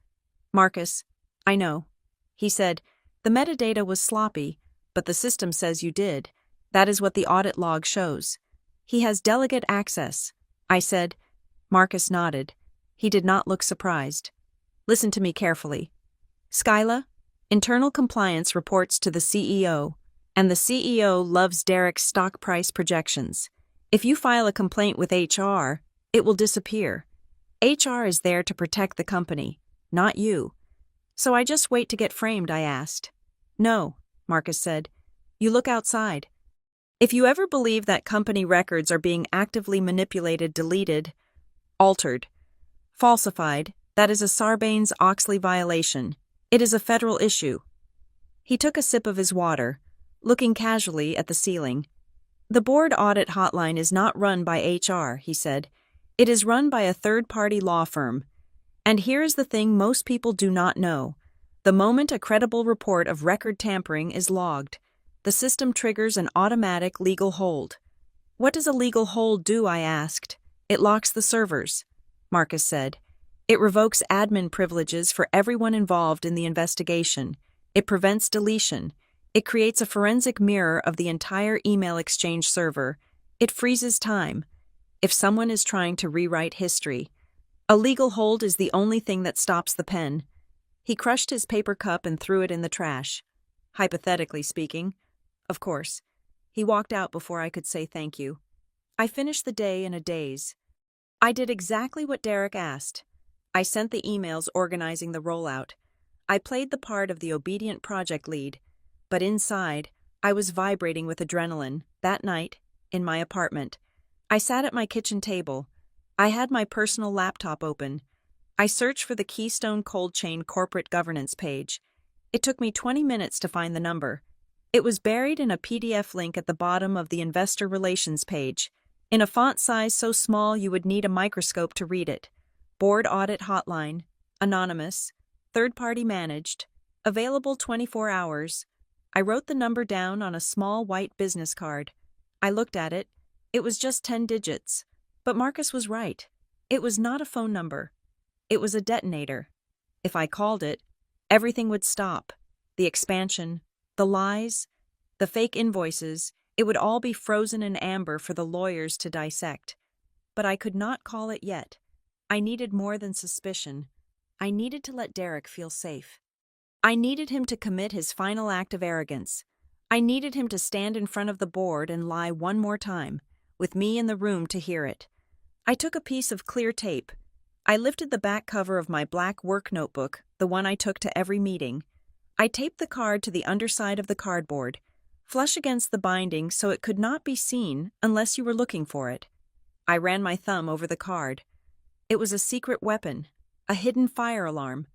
"Marcus, I know," he said. "The metadata was sloppy, but the system says you did. That is what the audit log shows. He has delegate access. I said. Marcus nodded. He did not look surprised. Listen to me carefully. Skyla, internal compliance reports to the CEO, and the CEO loves Derek's stock price projections. If you file a complaint with HR, it will disappear. HR is there to protect the company, not you. So I just wait to get framed, I asked. No, Marcus said. You look outside. If you ever believe that company records are being actively manipulated, deleted, altered, falsified, that is a Sarbanes-Oxley violation. It is a federal issue. He took a sip of his water, looking casually at the ceiling. The board audit hotline is not run by HR, he said. It is run by a third-party law firm. And here is the thing most people do not know. The moment a credible report of record tampering is logged, the system triggers an automatic legal hold. What does a legal hold do, I asked. It locks the servers, Marcus said. It revokes admin privileges for everyone involved in the investigation. It prevents deletion. It creates a forensic mirror of the entire email exchange server. It freezes time. If someone is trying to rewrite history, a legal hold is the only thing that stops the pen. He crushed his paper cup and threw it in the trash. Hypothetically speaking, of course. He walked out before I could say thank you. I finished the day in a daze. I did exactly what Derek asked. I sent the emails organizing the rollout. I played the part of the obedient project lead, but inside, I was vibrating with adrenaline. That night, in my apartment, I sat at my kitchen table. I had my personal laptop open. I searched for the Keystone Cold Chain corporate governance page. It took me 20 minutes to find the number. It was buried in a PDF link at the bottom of the investor relations page, in a font size so small you would need a microscope to read it. Board audit hotline, anonymous, third-party managed, available 24 hours. I wrote the number down on a small white business card. I looked at it. It was just 10 digits. But Marcus was right. It was not a phone number. It was a detonator. If I called it, everything would stop. The expansion, the lies, the fake invoices, it would all be frozen in amber for the lawyers to dissect. But I could not call it yet. I needed more than suspicion. I needed to let Derek feel safe. I needed him to commit his final act of arrogance. I needed him to stand in front of the board and lie one more time, with me in the room to hear it. I took a piece of clear tape. I lifted the back cover of my black work notebook, the one I took to every meeting. I taped the card to the underside of the cardboard, flush against the binding so it could not be seen unless you were looking for it. I ran my thumb over the card. It was a secret weapon, a hidden fire alarm.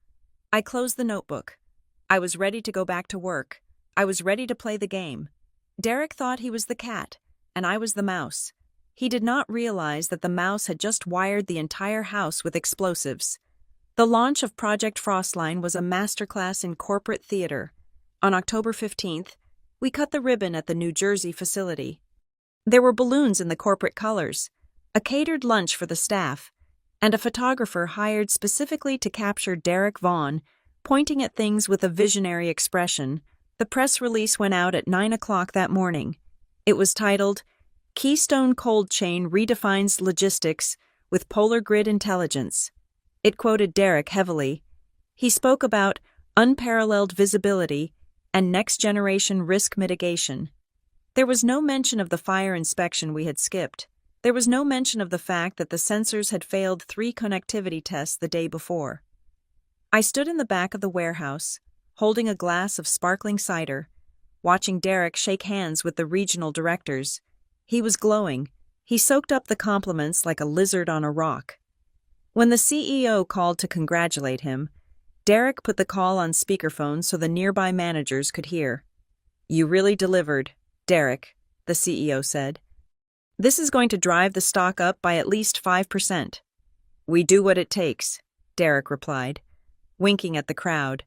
I closed the notebook. I was ready to go back to work. I was ready to play the game. Derek thought he was the cat, and I was the mouse. He did not realize that the mouse had just wired the entire house with explosives. The launch of Project Frostline was a masterclass in corporate theater. On October 15th, we cut the ribbon at the New Jersey facility. There were balloons in the corporate colors, a catered lunch for the staff, and a photographer hired specifically to capture Derek Vaughn pointing at things with a visionary expression. The press release went out at 9 o'clock that morning. It was titled, Keystone Cold Chain Redefines Logistics with Polar Grid Intelligence. It quoted Derek heavily. He spoke about unparalleled visibility and next-generation risk mitigation. There was no mention of the fire inspection we had skipped. There was no mention of the fact that the sensors had failed 3 connectivity tests the day before. I stood in the back of the warehouse, holding a glass of sparkling cider, watching Derek shake hands with the regional directors. He was glowing. He soaked up the compliments like a lizard on a rock. When the CEO called to congratulate him, Derek put the call on speakerphone so the nearby managers could hear. You really delivered, Derek, the CEO said. This is going to drive the stock up by at least 5%. We do what it takes, Derek replied, winking at the crowd.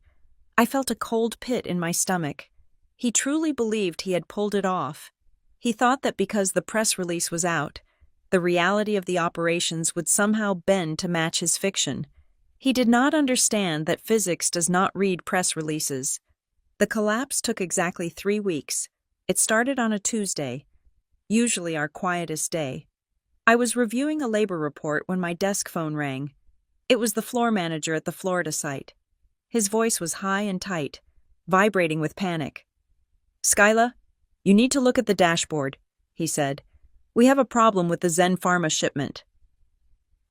I felt a cold pit in my stomach. He truly believed he had pulled it off. He thought that because the press release was out, the reality of the operations would somehow bend to match his fiction. He did not understand that physics does not read press releases. The collapse took exactly 3 weeks. It started on a Tuesday, usually our quietest day. I was reviewing a labor report when my desk phone rang. It was the floor manager at the Florida site. His voice was high and tight, vibrating with panic. "Skyla, you need to look at the dashboard," he said. "We have a problem with the Zen Pharma shipment."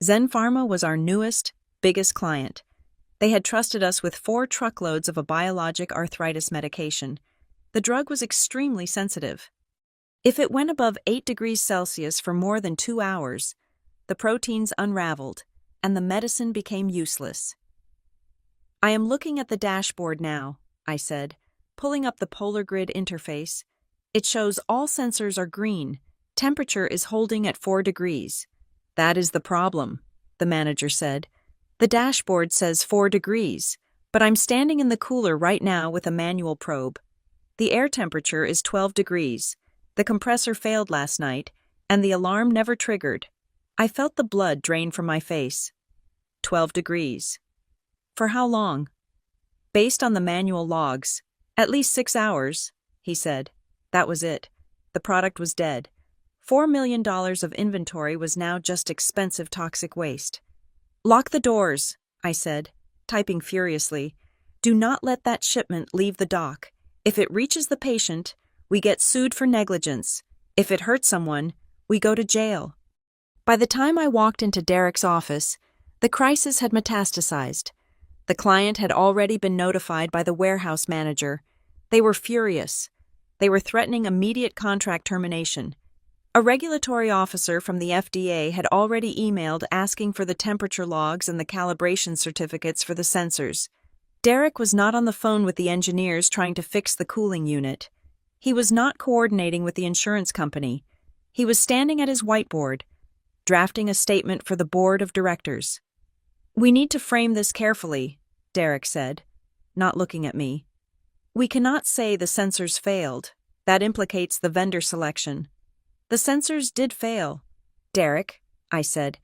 Zen Pharma was our newest, biggest client. They had trusted us with 4 truckloads of a biologic arthritis medication. The drug was extremely sensitive. If it went above 8 degrees Celsius for more than 2 hours, the proteins unraveled, and the medicine became useless. "I am looking at the dashboard now," I said, pulling up the polar grid interface. "It shows all sensors are green. Temperature is holding at 4 degrees. "That is the problem," the manager said. "The dashboard says 4 degrees, but I'm standing in the cooler right now with a manual probe. The air temperature is 12 degrees. The compressor failed last night, and the alarm never triggered." I felt the blood drain from my face. 12 degrees. For how long? Based on the manual logs, at least 6 hours, he said. That was it. The product was dead. $4 million of inventory was now just expensive toxic waste. "Lock the doors," I said, typing furiously. "Do not let that shipment leave the dock. If it reaches the patient, we get sued for negligence. If it hurts someone, we go to jail." By the time I walked into Derek's office, the crisis had metastasized. The client had already been notified by the warehouse manager. They were furious. They were threatening immediate contract termination. A regulatory officer from the FDA had already emailed asking for the temperature logs and the calibration certificates for the sensors. Derek was not on the phone with the engineers trying to fix the cooling unit. He was not coordinating with the insurance company. He was standing at his whiteboard, drafting a statement for the board of directors. "We need to frame this carefully," Derek said, not looking at me. "We cannot say the sensors failed. That implicates the vendor selection. The sensors did fail, Derek," I said.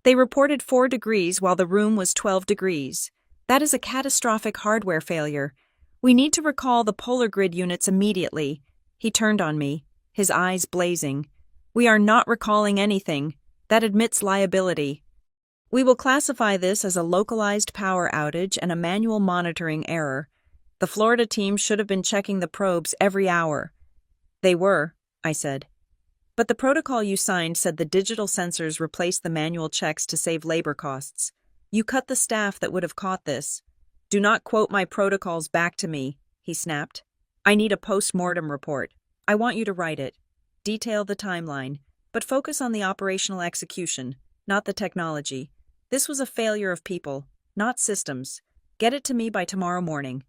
"They reported 4 degrees while the room was 12 degrees. That is a catastrophic hardware failure. We need to recall the polar grid units immediately." He turned on me, his eyes blazing. "We are not recalling anything. That admits liability. We will classify this as a localized power outage and a manual monitoring error. The Florida team should have been checking the probes every hour." "They were," I said. "But the protocol you signed said the digital sensors replaced the manual checks to save labor costs. You cut the staff that would have caught this." "Do not quote my protocols back to me," he snapped. "I need a post-mortem report. I want you to write it. Detail the timeline, but focus on the operational execution, not the technology. This was a failure of people, not systems. Get it to me by tomorrow morning."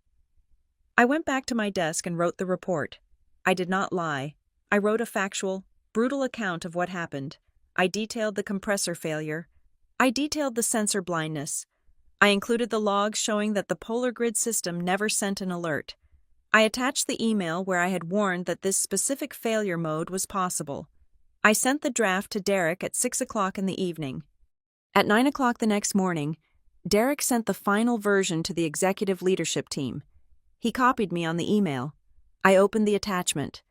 I went back to my desk and wrote the report. I did not lie. I wrote a factual, brutal account of what happened. I detailed the compressor failure. I detailed the sensor blindness. I included the logs showing that the polar grid system never sent an alert. I attached the email where I had warned that this specific failure mode was possible. I sent the draft to Derek at 6 o'clock in the evening. At 9 o'clock the next morning, Derek sent the final version to the executive leadership team. He copied me on the email. I opened the attachment.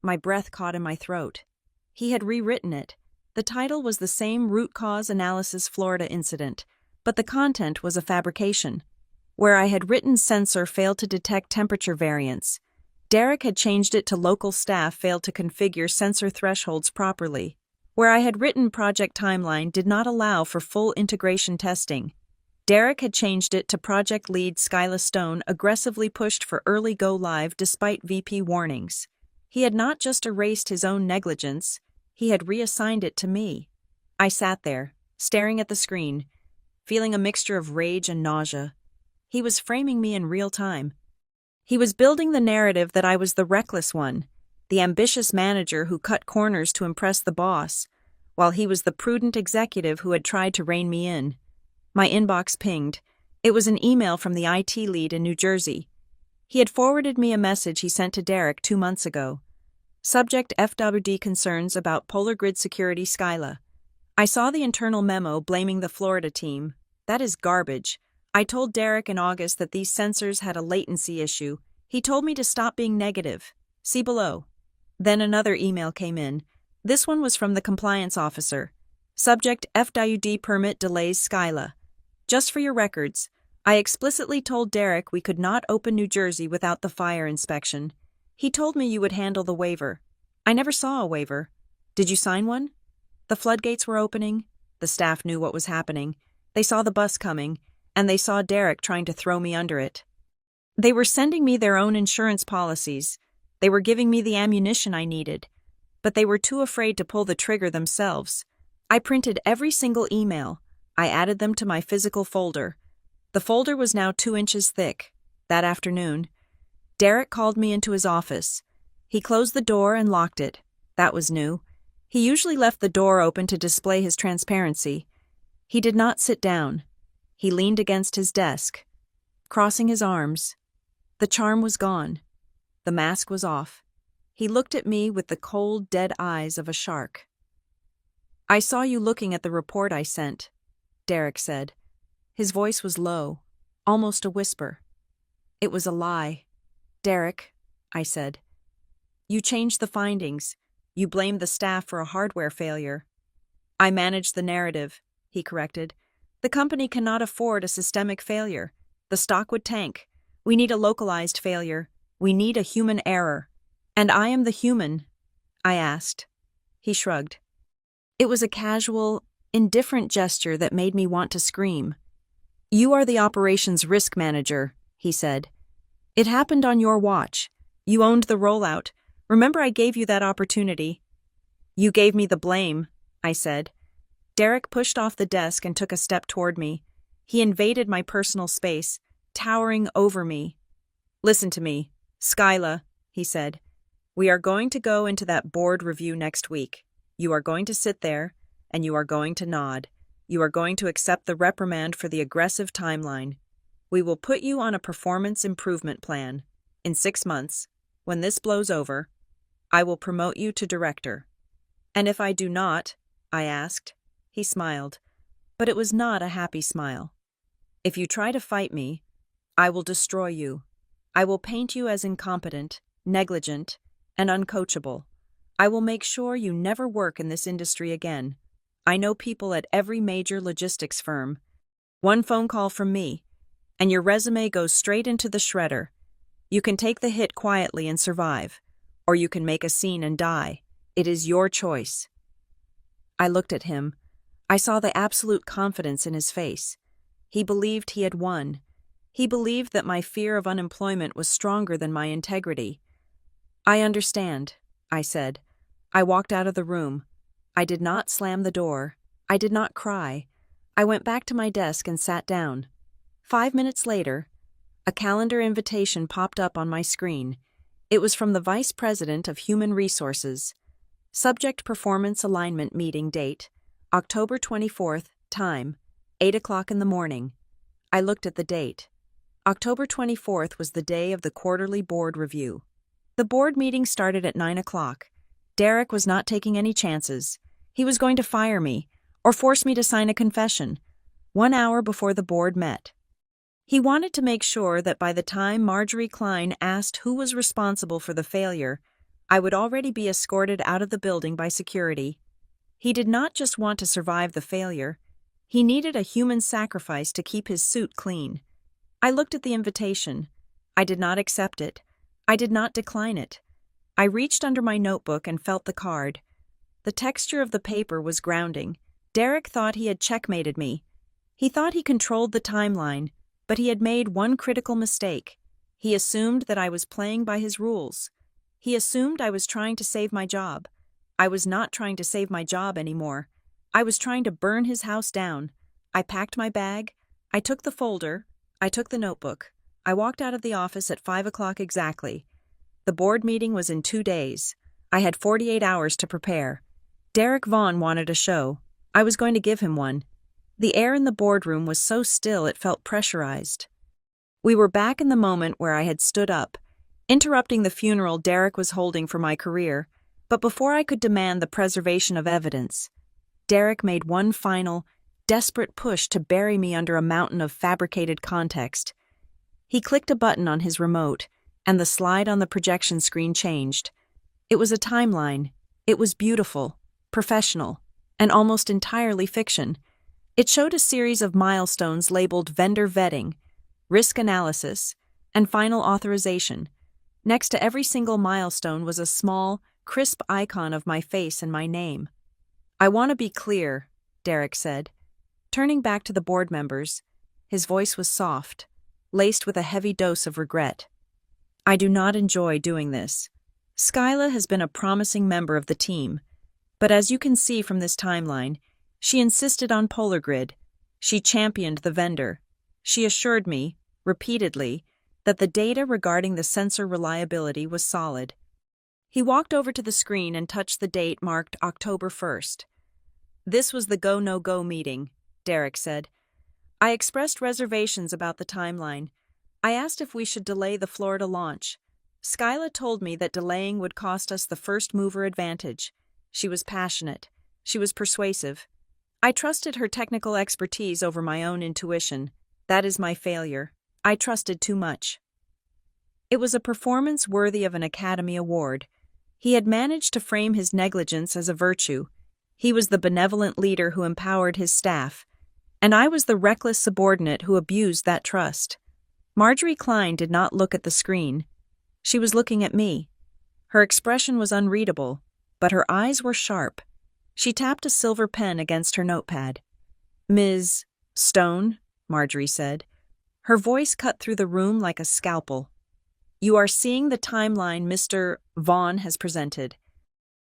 My breath caught in my throat. He had rewritten it. The title was the same Root Cause Analysis Florida incident, but the content was a fabrication. Where I had written sensor failed to detect temperature variance, Derek had changed it to local staff failed to configure sensor thresholds properly. Where I had written project timeline did not allow for full integration testing, Derek had changed it to project lead Skyla Stone aggressively pushed for early go-live despite VP warnings. He had not just erased his own negligence, he had reassigned it to me. I sat there, staring at the screen, feeling a mixture of rage and nausea. He was framing me in real time. He was building the narrative that I was the reckless one, the ambitious manager who cut corners to impress the boss, while he was the prudent executive who had tried to rein me in. My inbox pinged. It was an email from the IT lead in New Jersey. He had forwarded me a message he sent to Derek 2 months ago. Subject: FWD concerns about polar grid security Skyla. I saw the internal memo blaming the Florida team. That is garbage. I told Derek in August that these sensors had a latency issue. He told me to stop being negative. See below. Then another email came in. This one was from the compliance officer. Subject FWD permit delays Skyla. Just for your records, I explicitly told Derek we could not open New Jersey without the fire inspection. He told me you would handle the waiver. I never saw a waiver. Did you sign one? The floodgates were opening. The staff knew what was happening. They saw the bus coming, and they saw Derek trying to throw me under it. They were sending me their own insurance policies. They were giving me the ammunition I needed. But they were too afraid to pull the trigger themselves. I printed every single email. I added them to my physical folder. The folder was now 2 inches thick. That afternoon, Derek called me into his office. He closed the door and locked it. That was new. He usually left the door open to display his transparency. He did not sit down. He leaned against his desk, crossing his arms. The charm was gone. The mask was off. He looked at me with the cold, dead eyes of a shark. I saw you looking at the report I sent, Derek said. His voice was low, almost a whisper. It was a lie. Derek, I said. You changed the findings. You blamed the staff for a hardware failure. I managed the narrative, he corrected. The company cannot afford a systemic failure. The stock would tank. We need a localized failure. We need a human error. And I am the human, I asked. He shrugged. It was a casual, indifferent gesture that made me want to scream. You are the operations risk manager, he said. It happened on your watch. You owned the rollout. Remember, I gave you that opportunity. You gave me the blame, I said. Derek pushed off the desk and took a step toward me. He invaded my personal space, towering over me. Listen to me, Skyla, he said. We are going to go into that board review next week. You are going to sit there, and you are going to nod. You are going to accept the reprimand for the aggressive timeline. We will put you on a performance improvement plan. In 6 months, when this blows over, I will promote you to director. And if I do not, I asked. He smiled, but it was not a happy smile. If you try to fight me, I will destroy you. I will paint you as incompetent, negligent, and uncoachable. I will make sure you never work in this industry again. I know people at every major logistics firm. One phone call from me, and your resume goes straight into the shredder. You can take the hit quietly and survive, or you can make a scene and die. It is your choice. I looked at him. I saw the absolute confidence in his face. He believed he had won. He believed that my fear of unemployment was stronger than my integrity. I understand, I said. I walked out of the room. I did not slam the door. I did not cry. I went back to my desk and sat down. 5 minutes later, a calendar invitation popped up on my screen. It was from the Vice President of Human Resources. Subject Performance Alignment Meeting date, October 24th, time, 8 o'clock in the morning. I looked at the date. October 24th was the day of the quarterly board review. The board meeting started at 9 o'clock. Derek was not taking any chances. He was going to fire me, or force me to sign a confession, 1 hour before the board met. He wanted to make sure that by the time Marjorie Klein asked who was responsible for the failure, I would already be escorted out of the building by security. He did not just want to survive the failure. He needed a human sacrifice to keep his suit clean. I looked at the invitation. I did not accept it. I did not decline it. I reached under my notebook and felt the card. The texture of the paper was grounding. Derek thought he had checkmated me. He thought he controlled the timeline, but he had made one critical mistake. He assumed that I was playing by his rules. He assumed I was trying to save my job. I was not trying to save my job anymore. I was trying to burn his house down. I packed my bag. I took the folder. I took the notebook. I walked out of the office at 5 o'clock exactly. The board meeting was in 2 days. I had 48 hours to prepare. Derek Vaughn wanted a show. I was going to give him one. The air in the boardroom was so still it felt pressurized. We were back in the moment where I had stood up, interrupting the funeral Derek was holding for my career, but before I could demand the preservation of evidence, Derek made one final, desperate push to bury me under a mountain of fabricated context. He clicked a button on his remote, and the slide on the projection screen changed. It was a timeline. It was beautiful, professional. and almost entirely fiction. It showed a series of milestones labeled vendor vetting, risk analysis, and final authorization. Next to every single milestone was a small, crisp icon of my face and my name. "I want to be clear," Derek said. Turning back to the board members, his voice was soft, laced with a heavy dose of regret. "I do not enjoy doing this. Skyla has been a promising member of the team, but as you can see from this timeline, she insisted on Polar Grid. She championed the vendor. She assured me, repeatedly, that the data regarding the sensor reliability was solid." He walked over to the screen and touched the date marked October 1st. "This was the go-no-go meeting," Derek said. "I expressed reservations about the timeline. I asked if we should delay the Florida launch. Skyla told me that delaying would cost us the first mover advantage. She was passionate. She was persuasive. I trusted her technical expertise over my own intuition. That is my failure. I trusted too much." It was a performance worthy of an Academy Award. He had managed to frame his negligence as a virtue. He was the benevolent leader who empowered his staff, and I was the reckless subordinate who abused that trust. Marjorie Klein did not look at the screen. She was looking at me. Her expression was unreadable, but her eyes were sharp. She tapped a silver pen against her notepad. "Ms. Stone," Marjorie said. Her voice cut through the room like a scalpel. "You are seeing the timeline Mr. Vaughn has presented.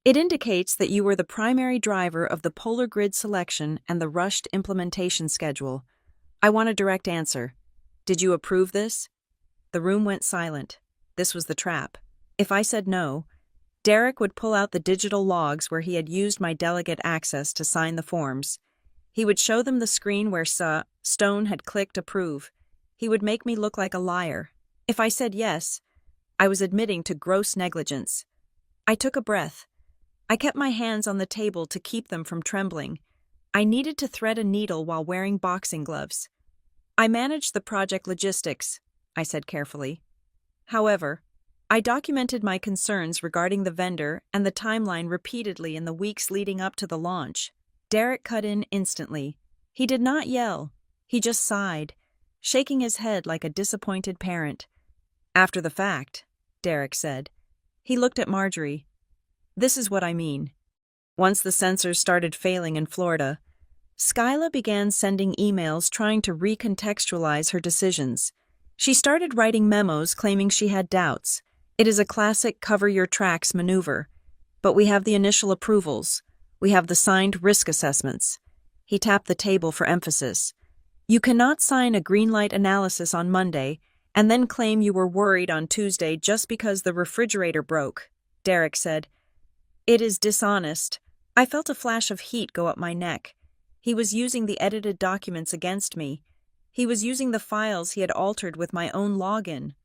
It indicates that you were the primary driver of the Polar Grid selection and the rushed implementation schedule. I want a direct answer. Did you approve this?" The room went silent. This was the trap. If I said no, Derek would pull out the digital logs where he had used my delegate access to sign the forms. He would show them the screen where Stone had clicked approve. He would make me look like a liar. If I said yes, I was admitting to gross negligence. I took a breath. I kept my hands on the table to keep them from trembling. I needed to thread a needle while wearing boxing gloves. "I managed the project logistics," I said carefully. "However, I documented my concerns regarding the vendor and the timeline repeatedly in the weeks leading up to the launch." Derek cut in instantly. He did not yell. He just sighed, shaking his head like a disappointed parent. "After the fact," Derek said. He looked at Marjorie. "This is what I mean. Once the sensors started failing in Florida, Skyla began sending emails trying to recontextualize her decisions. She started writing memos claiming she had doubts. It is a classic cover-your-tracks maneuver. But we have the initial approvals. We have the signed risk assessments." He tapped the table for emphasis. "You cannot sign a green light analysis on Monday and then claim you were worried on Tuesday just because the refrigerator broke," Derek said. "It is dishonest." I felt a flash of heat go up my neck. He was using the edited documents against me. He was using the files he had altered with my own login.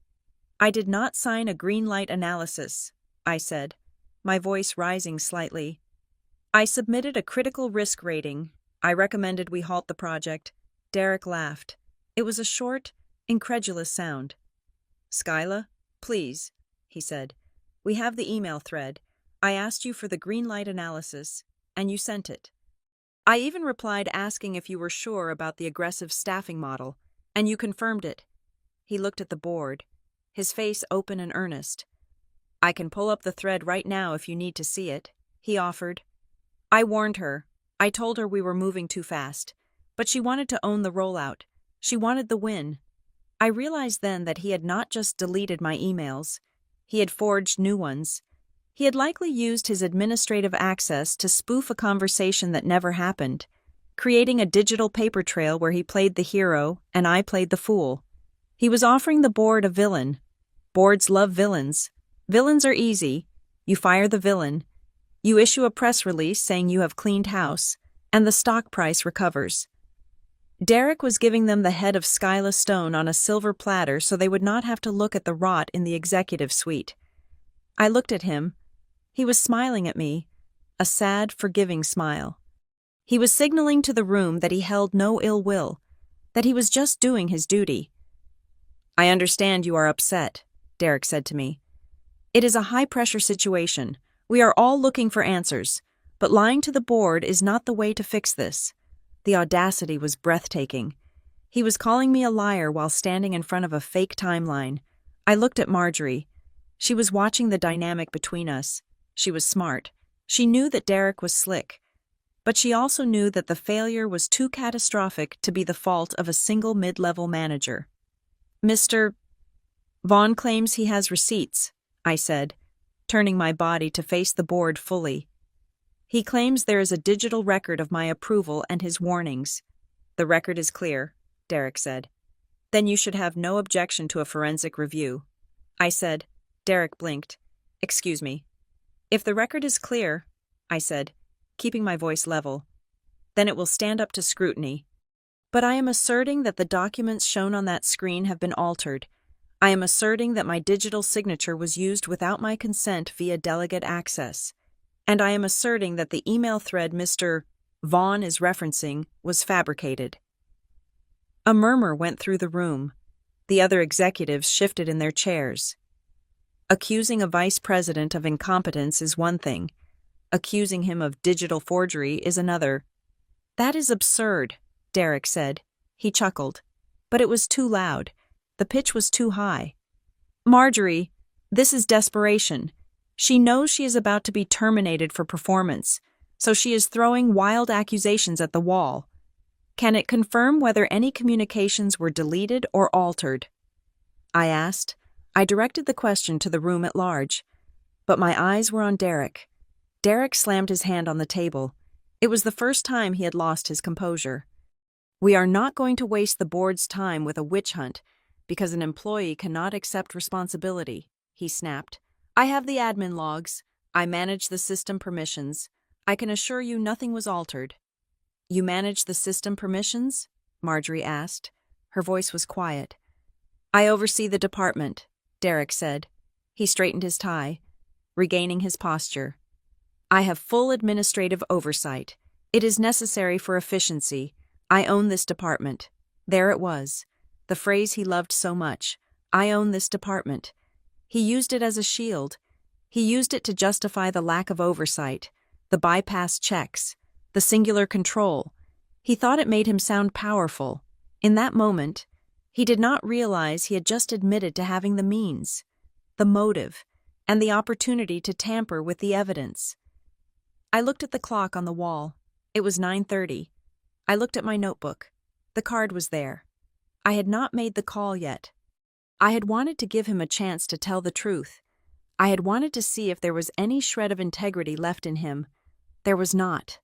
"I did not sign a green light analysis," I said, my voice rising slightly. "I submitted a critical risk rating. I recommended we halt the project." Derek laughed. It was a short, incredulous sound. "Skyla, please," he said. "We have the email thread. I asked you for the green light analysis, and you sent it. I even replied asking if you were sure about the aggressive staffing model, and you confirmed it." He looked at the board, his face open and earnest. "I can pull up the thread right now if you need to see it," he offered. "I warned her. I told her we were moving too fast. But she wanted to own the rollout. She wanted the win." I realized then that he had not just deleted my emails. He had forged new ones. He had likely used his administrative access to spoof a conversation that never happened, creating a digital paper trail where he played the hero and I played the fool. He was offering the board a villain. Boards love villains. Villains are easy. You fire the villain. You issue a press release saying you have cleaned house, and the stock price recovers. Derek was giving them the head of Skyla Stone on a silver platter so they would not have to look at the rot in the executive suite. I looked at him. He was smiling at me, a sad, forgiving smile. He was signaling to the room that he held no ill will, that he was just doing his duty. "I understand you are upset," Derek said to me. "It is a high-pressure situation. We are all looking for answers. But lying to the board is not the way to fix this. The audacity was breathtaking. He was calling me a liar while standing in front of a fake timeline. I looked at Marjorie. She was watching the dynamic between us. She was smart. She knew that Derek was slick. But she also knew that the failure was too catastrophic to be the fault of a single mid-level manager. Mr. Vaughn claims he has receipts, I said, turning my body to face the board fully. He claims there is a digital record of my approval and his warnings. The record is clear, Derek said. Then you should have no objection to a forensic review. I said. Derek blinked. Excuse me. If the record is clear, I said, keeping my voice level, then it will stand up to scrutiny. But I am asserting that the documents shown on that screen have been altered. I am asserting that my digital signature was used without my consent via delegate access. And I am asserting that the email thread Mr. Vaughn is referencing was fabricated. A murmur went through the room. The other executives shifted in their chairs. Accusing a vice president of incompetence is one thing. Accusing him of digital forgery is another. That is absurd, Derek said. He chuckled. But it was too loud. The pitch was too high. Marjorie, this is desperation. She knows she is about to be terminated for performance, so she is throwing wild accusations at the wall. Can it confirm whether any communications were deleted or altered? I asked. I directed the question to the room at large. But my eyes were on Derek. Derek slammed his hand on the table. It was the first time he had lost his composure. We are not going to waste the board's time with a witch hunt because an employee cannot accept responsibility, he snapped. I have the admin logs. I manage the system permissions. I can assure you nothing was altered. You manage the system permissions? Marjorie asked. Her voice was quiet. I oversee the department, Derek said. He straightened his tie, regaining his posture. I have full administrative oversight. It is necessary for efficiency. I own this department. There it was. The phrase he loved so much. I own this department. He used it as a shield. He used it to justify the lack of oversight, the bypass checks, the singular control. He thought it made him sound powerful. In that moment, he did not realize he had just admitted to having the means, the motive, and the opportunity to tamper with the evidence. I looked at the clock on the wall. It was 9:30. I looked at my notebook. The card was there. I had not made the call yet. I had wanted to give him a chance to tell the truth. I had wanted to see if there was any shred of integrity left in him. There was not.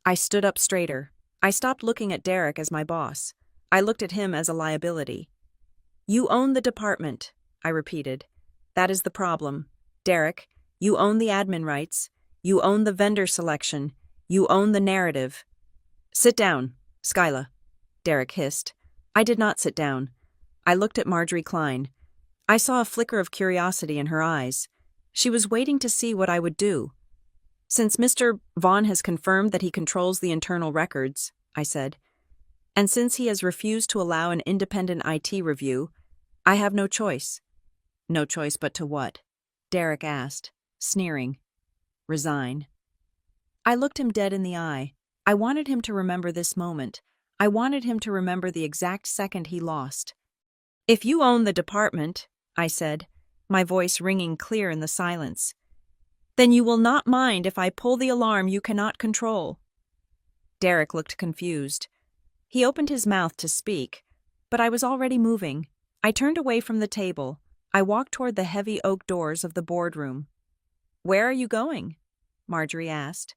I stood up straighter. I stopped looking at Derek as my boss. I looked at him as a liability. You own the department, I repeated. That is the problem. Derek, you own the admin rights. You own the vendor selection. You own the narrative. Sit down, Skyla, Derek hissed. I did not sit down. I looked at Marjorie Klein. I saw a flicker of curiosity in her eyes. She was waiting to see what I would do. Since Mr. Vaughn has confirmed that he controls the internal records, I said, and since he has refused to allow an independent IT review, I have no choice. No choice but to what? Derek asked, sneering. Resign. I looked him dead in the eye. I wanted him to remember this moment. I wanted him to remember the exact second he lost. If you own the department, I said, my voice ringing clear in the silence, then you will not mind if I pull the alarm you cannot control. Derek looked confused. He opened his mouth to speak, but I was already moving. I turned away from the table. I walked toward the heavy oak doors of the boardroom. Where are you going? Marjorie asked.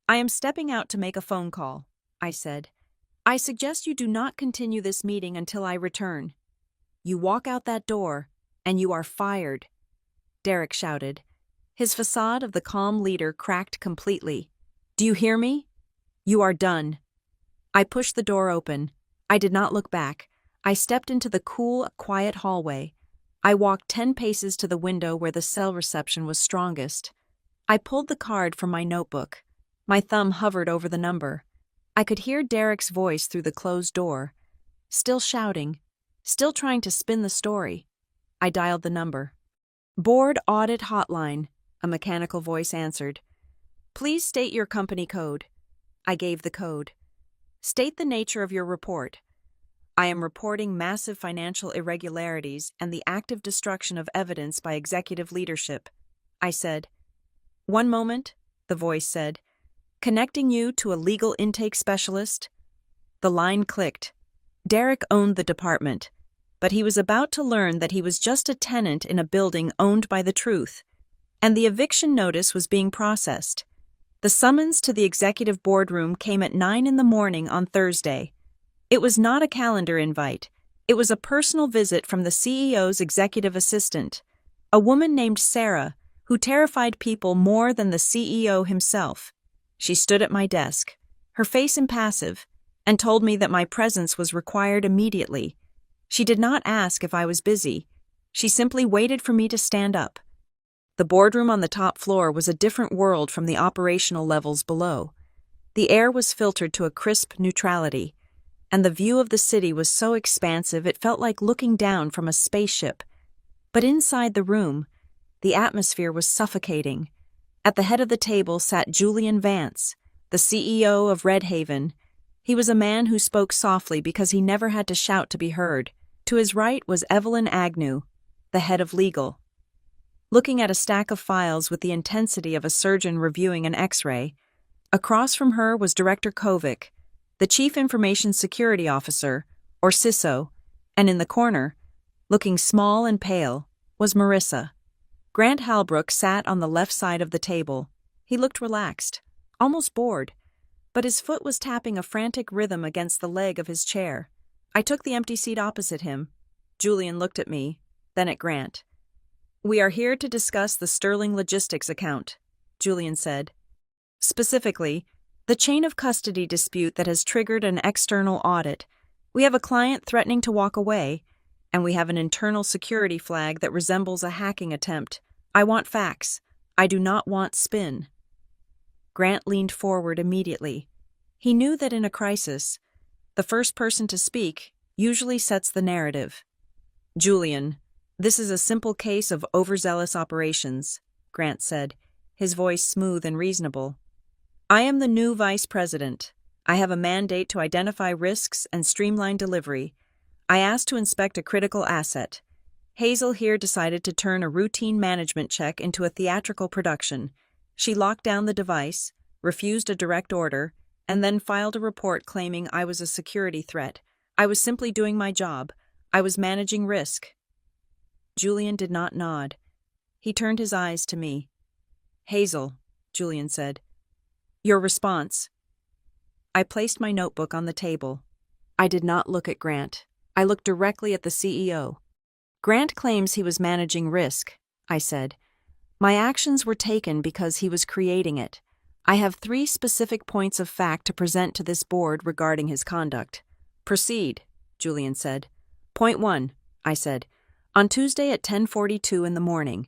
I am stepping out to make a phone call, I said. I suggest you do not continue this meeting until I return. You walk out that door, and you are fired, Derek shouted. His facade of the calm leader cracked completely. Do you hear me? You are done. I pushed the door open. I did not look back. I stepped into the cool, quiet hallway. I walked 10 paces to the window where the cell reception was strongest. I pulled the card from my notebook. My thumb hovered over the number. I could hear Derek's voice through the closed door, still shouting, still trying to spin the story. I dialed the number. Board Audit Hotline, a mechanical voice answered. Please state your company code. I gave the code. State the nature of your report. I am reporting massive financial irregularities and the active destruction of evidence by executive leadership. I said. One moment, the voice said. Connecting you to a legal intake specialist? The line clicked. Derek owned the department, but he was about to learn that he was just a tenant in a building owned by the truth, and the eviction notice was being processed. The summons to the executive boardroom came at 9 a.m. on Thursday. It was not a calendar invite. It was a personal visit from the CEO's executive assistant, a woman named Sarah, who terrified people more than the CEO himself. She stood at my desk, her face impassive, and told me that my presence was required immediately. She did not ask if I was busy. She simply waited for me to stand up. The boardroom on the top floor was a different world from the operational levels below. The air was filtered to a crisp neutrality, and the view of the city was so expansive it felt like looking down from a spaceship. But inside the room, the atmosphere was suffocating. At the head of the table sat Julian Vance, the CEO of Red Haven. He was a man who spoke softly because he never had to shout to be heard. To his right was Evelyn Agnew, the head of legal. Looking at a stack of files with the intensity of a surgeon reviewing an X-ray, across from her was Director Kovic, the Chief Information Security Officer, or CISO, and in the corner, looking small and pale, was Marissa. Grant Halbrook sat on the left side of the table. He looked relaxed, almost bored, but his foot was tapping a frantic rhythm against the leg of his chair. I took the empty seat opposite him. Julian looked at me, then at Grant. We are here to discuss the Sterling Logistics account, Julian said. Specifically, the chain of custody dispute that has triggered an external audit. We have a client threatening to walk away, and we have an internal security flag that resembles a hacking attempt. I want facts. I do not want spin. Grant leaned forward immediately. He knew that in a crisis, the first person to speak usually sets the narrative. Julian, this is a simple case of overzealous operations, Grant said, his voice smooth and reasonable. I am the new vice president. I have a mandate to identify risks and streamline delivery. I asked to inspect a critical asset. Hazel here decided to turn a routine management check into a theatrical production. She locked down the device, refused a direct order, and then filed a report claiming I was a security threat. I was simply doing my job. I was managing risk. Julian did not nod. He turned his eyes to me. Hazel, Julian said. Your response. I placed my notebook on the table. I did not look at Grant. I looked directly at the CEO. Grant claims he was managing risk, I said. My actions were taken because he was creating it. I have 3 specific points of fact to present to this board regarding his conduct. Proceed, Julian said. Point 1, I said. On Tuesday at 10:42 in the morning,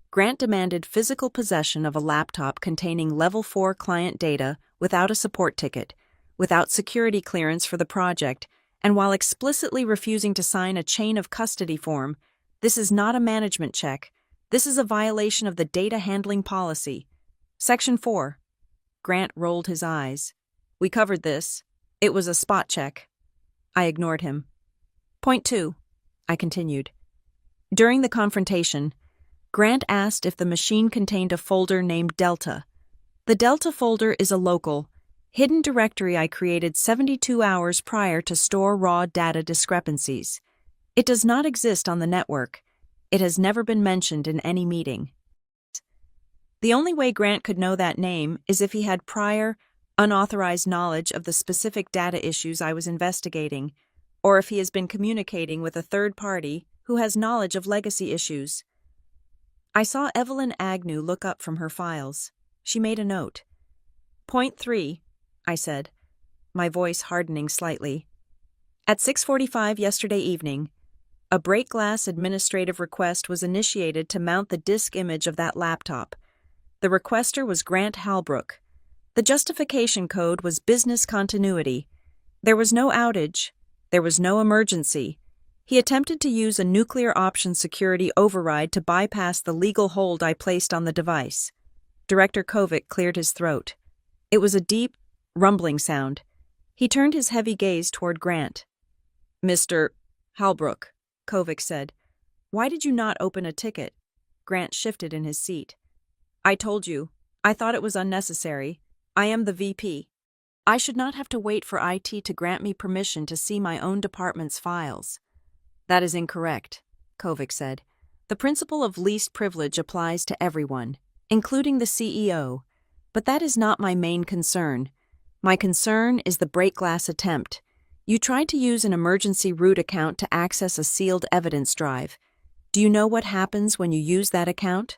Grant demanded physical possession of a laptop containing Level 4 client data without a support ticket, without security clearance for the project, and while explicitly refusing to sign a chain of custody form. This is not a management check. This is a violation of the data handling policy. Section 4. Grant rolled his eyes. We covered this. It was a spot check. I ignored him. Point 2, I continued. During the confrontation, Grant asked if the machine contained a folder named Delta. The Delta folder is a local, hidden directory I created 72 hours prior to store raw data discrepancies. It does not exist on the network. It has never been mentioned in any meeting. The only way Grant could know that name is if he had prior, unauthorized knowledge of the specific data issues I was investigating, or if he has been communicating with a third party who has knowledge of legacy issues. I saw Evelyn Agnew look up from her files. She made a note. Point 3, I said, my voice hardening slightly. At 6:45 yesterday evening, a break glass administrative request was initiated to mount the disk image of that laptop. The requester was Grant Halbrook. The justification code was business continuity. There was no outage. There was no emergency. He attempted to use a nuclear option security override to bypass the legal hold I placed on the device. Director Kovic cleared his throat. It was a deep, rumbling sound. He turned his heavy gaze toward Grant. "Mr. Halbrook," Kovic said, "why did you not open a ticket?" Grant shifted in his seat. "I told you. I thought it was unnecessary. I am the VP. I should not have to wait for IT to grant me permission to see my own department's files." "That is incorrect," Kovic said. "The principle of least privilege applies to everyone, including the CEO, but that is not my main concern. My concern is the break-glass attempt. You tried to use an emergency root account to access a sealed evidence drive. Do you know what happens when you use that account?"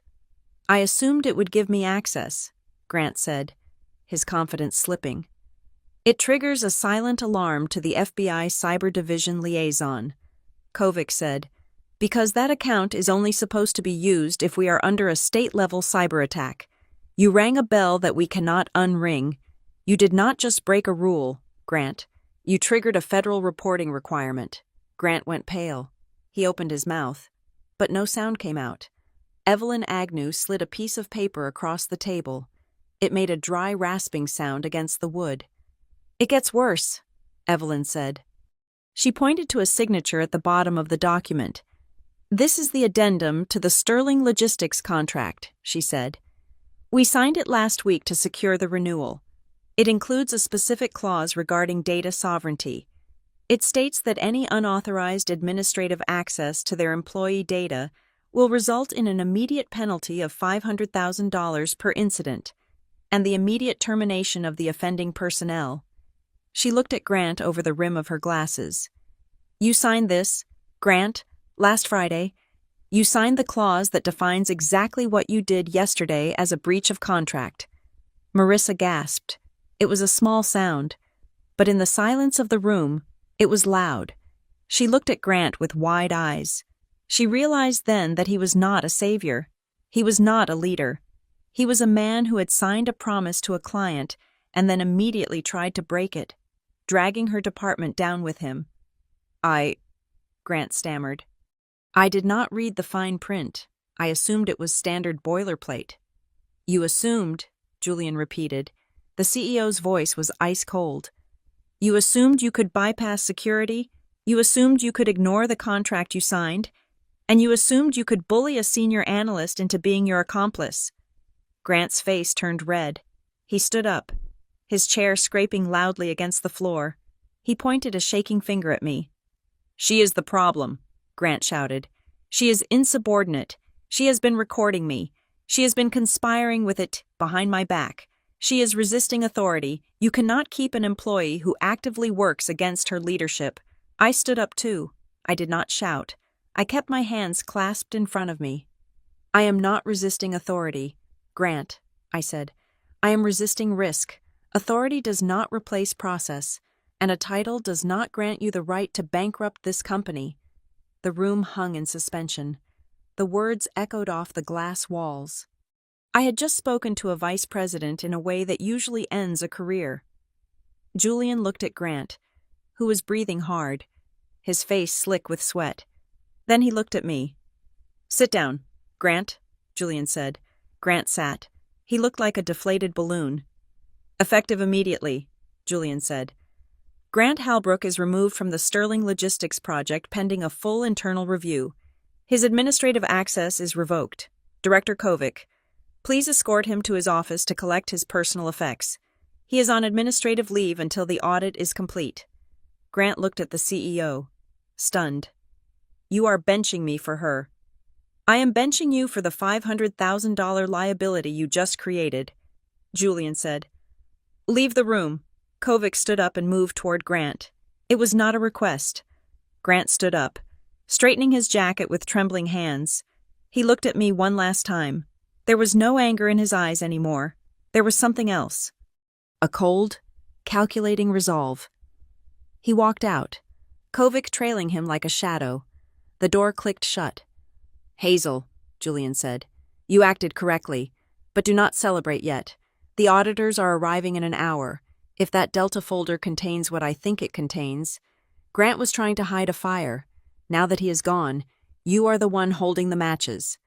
"I assumed it would give me access," Grant said, his confidence slipping. "It triggers a silent alarm to the FBI Cyber Division liaison," Kovic said, "because that account is only supposed to be used if we are under a state-level cyber attack. You rang a bell that we cannot unring. You did not just break a rule, Grant. You triggered a federal reporting requirement." Grant went pale. He opened his mouth, but no sound came out. Evelyn Agnew slid a piece of paper across the table. It made a dry rasping sound against the wood. "It gets worse," Evelyn said. She pointed to a signature at the bottom of the document. "This is the addendum to the Sterling Logistics contract," she said. "We signed it last week to secure the renewal. It includes a specific clause regarding data sovereignty. It states that any unauthorized administrative access to their employee data will result in an immediate penalty of $500,000 per incident, and the immediate termination of the offending personnel." She looked at Grant over the rim of her glasses. "You signed this, Grant, last Friday. You signed the clause that defines exactly what you did yesterday as a breach of contract." Marissa gasped. It was a small sound, but in the silence of the room, it was loud. She looked at Grant with wide eyes. She realized then that he was not a savior. He was not a leader. He was a man who had signed a promise to a client and then immediately tried to break it, dragging her department down with him. Grant stammered. "I did not read the fine print. I assumed it was standard boilerplate." "You assumed," Julian repeated. The CEO's voice was ice cold. "You assumed you could bypass security, you assumed you could ignore the contract you signed, and you assumed you could bully a senior analyst into being your accomplice." Grant's face turned red. He stood up, his chair scraping loudly against the floor. He pointed a shaking finger at me. "She is the problem," Grant shouted. "She is insubordinate. She has been recording me. She has been conspiring with it behind my back. She is resisting authority. You cannot keep an employee who actively works against her leadership." I stood up too. I did not shout. I kept my hands clasped in front of me. "I am not resisting authority, Grant," I said. "I am resisting risk. Authority does not replace process, and a title does not grant you the right to bankrupt this company." The room hung in suspension. The words echoed off the glass walls. I had just spoken to a vice president in a way that usually ends a career. Julian looked at Grant, who was breathing hard, his face slick with sweat. Then he looked at me. "Sit down, Grant," Julian said. Grant sat. He looked like a deflated balloon. "Effective immediately," Julian said. "Grant Halbrook is removed from the Sterling Logistics project pending a full internal review. His administrative access is revoked. Director Kovic, please escort him to his office to collect his personal effects. He is on administrative leave until the audit is complete." Grant looked at the CEO, stunned. "You are benching me for her." "I am benching you for the $500,000 liability you just created," Julian said. "Leave the room." Kovic stood up and moved toward Grant. It was not a request. Grant stood up, straightening his jacket with trembling hands. He looked at me one last time. There was no anger in his eyes anymore. There was something else. A cold, calculating resolve. He walked out, Kovic trailing him like a shadow. The door clicked shut. "Hazel," Julian said, "you acted correctly, but do not celebrate yet. The auditors are arriving in an hour. If that Delta folder contains what I think it contains, Grant was trying to hide a fire. Now that he is gone, you are the one holding the matches."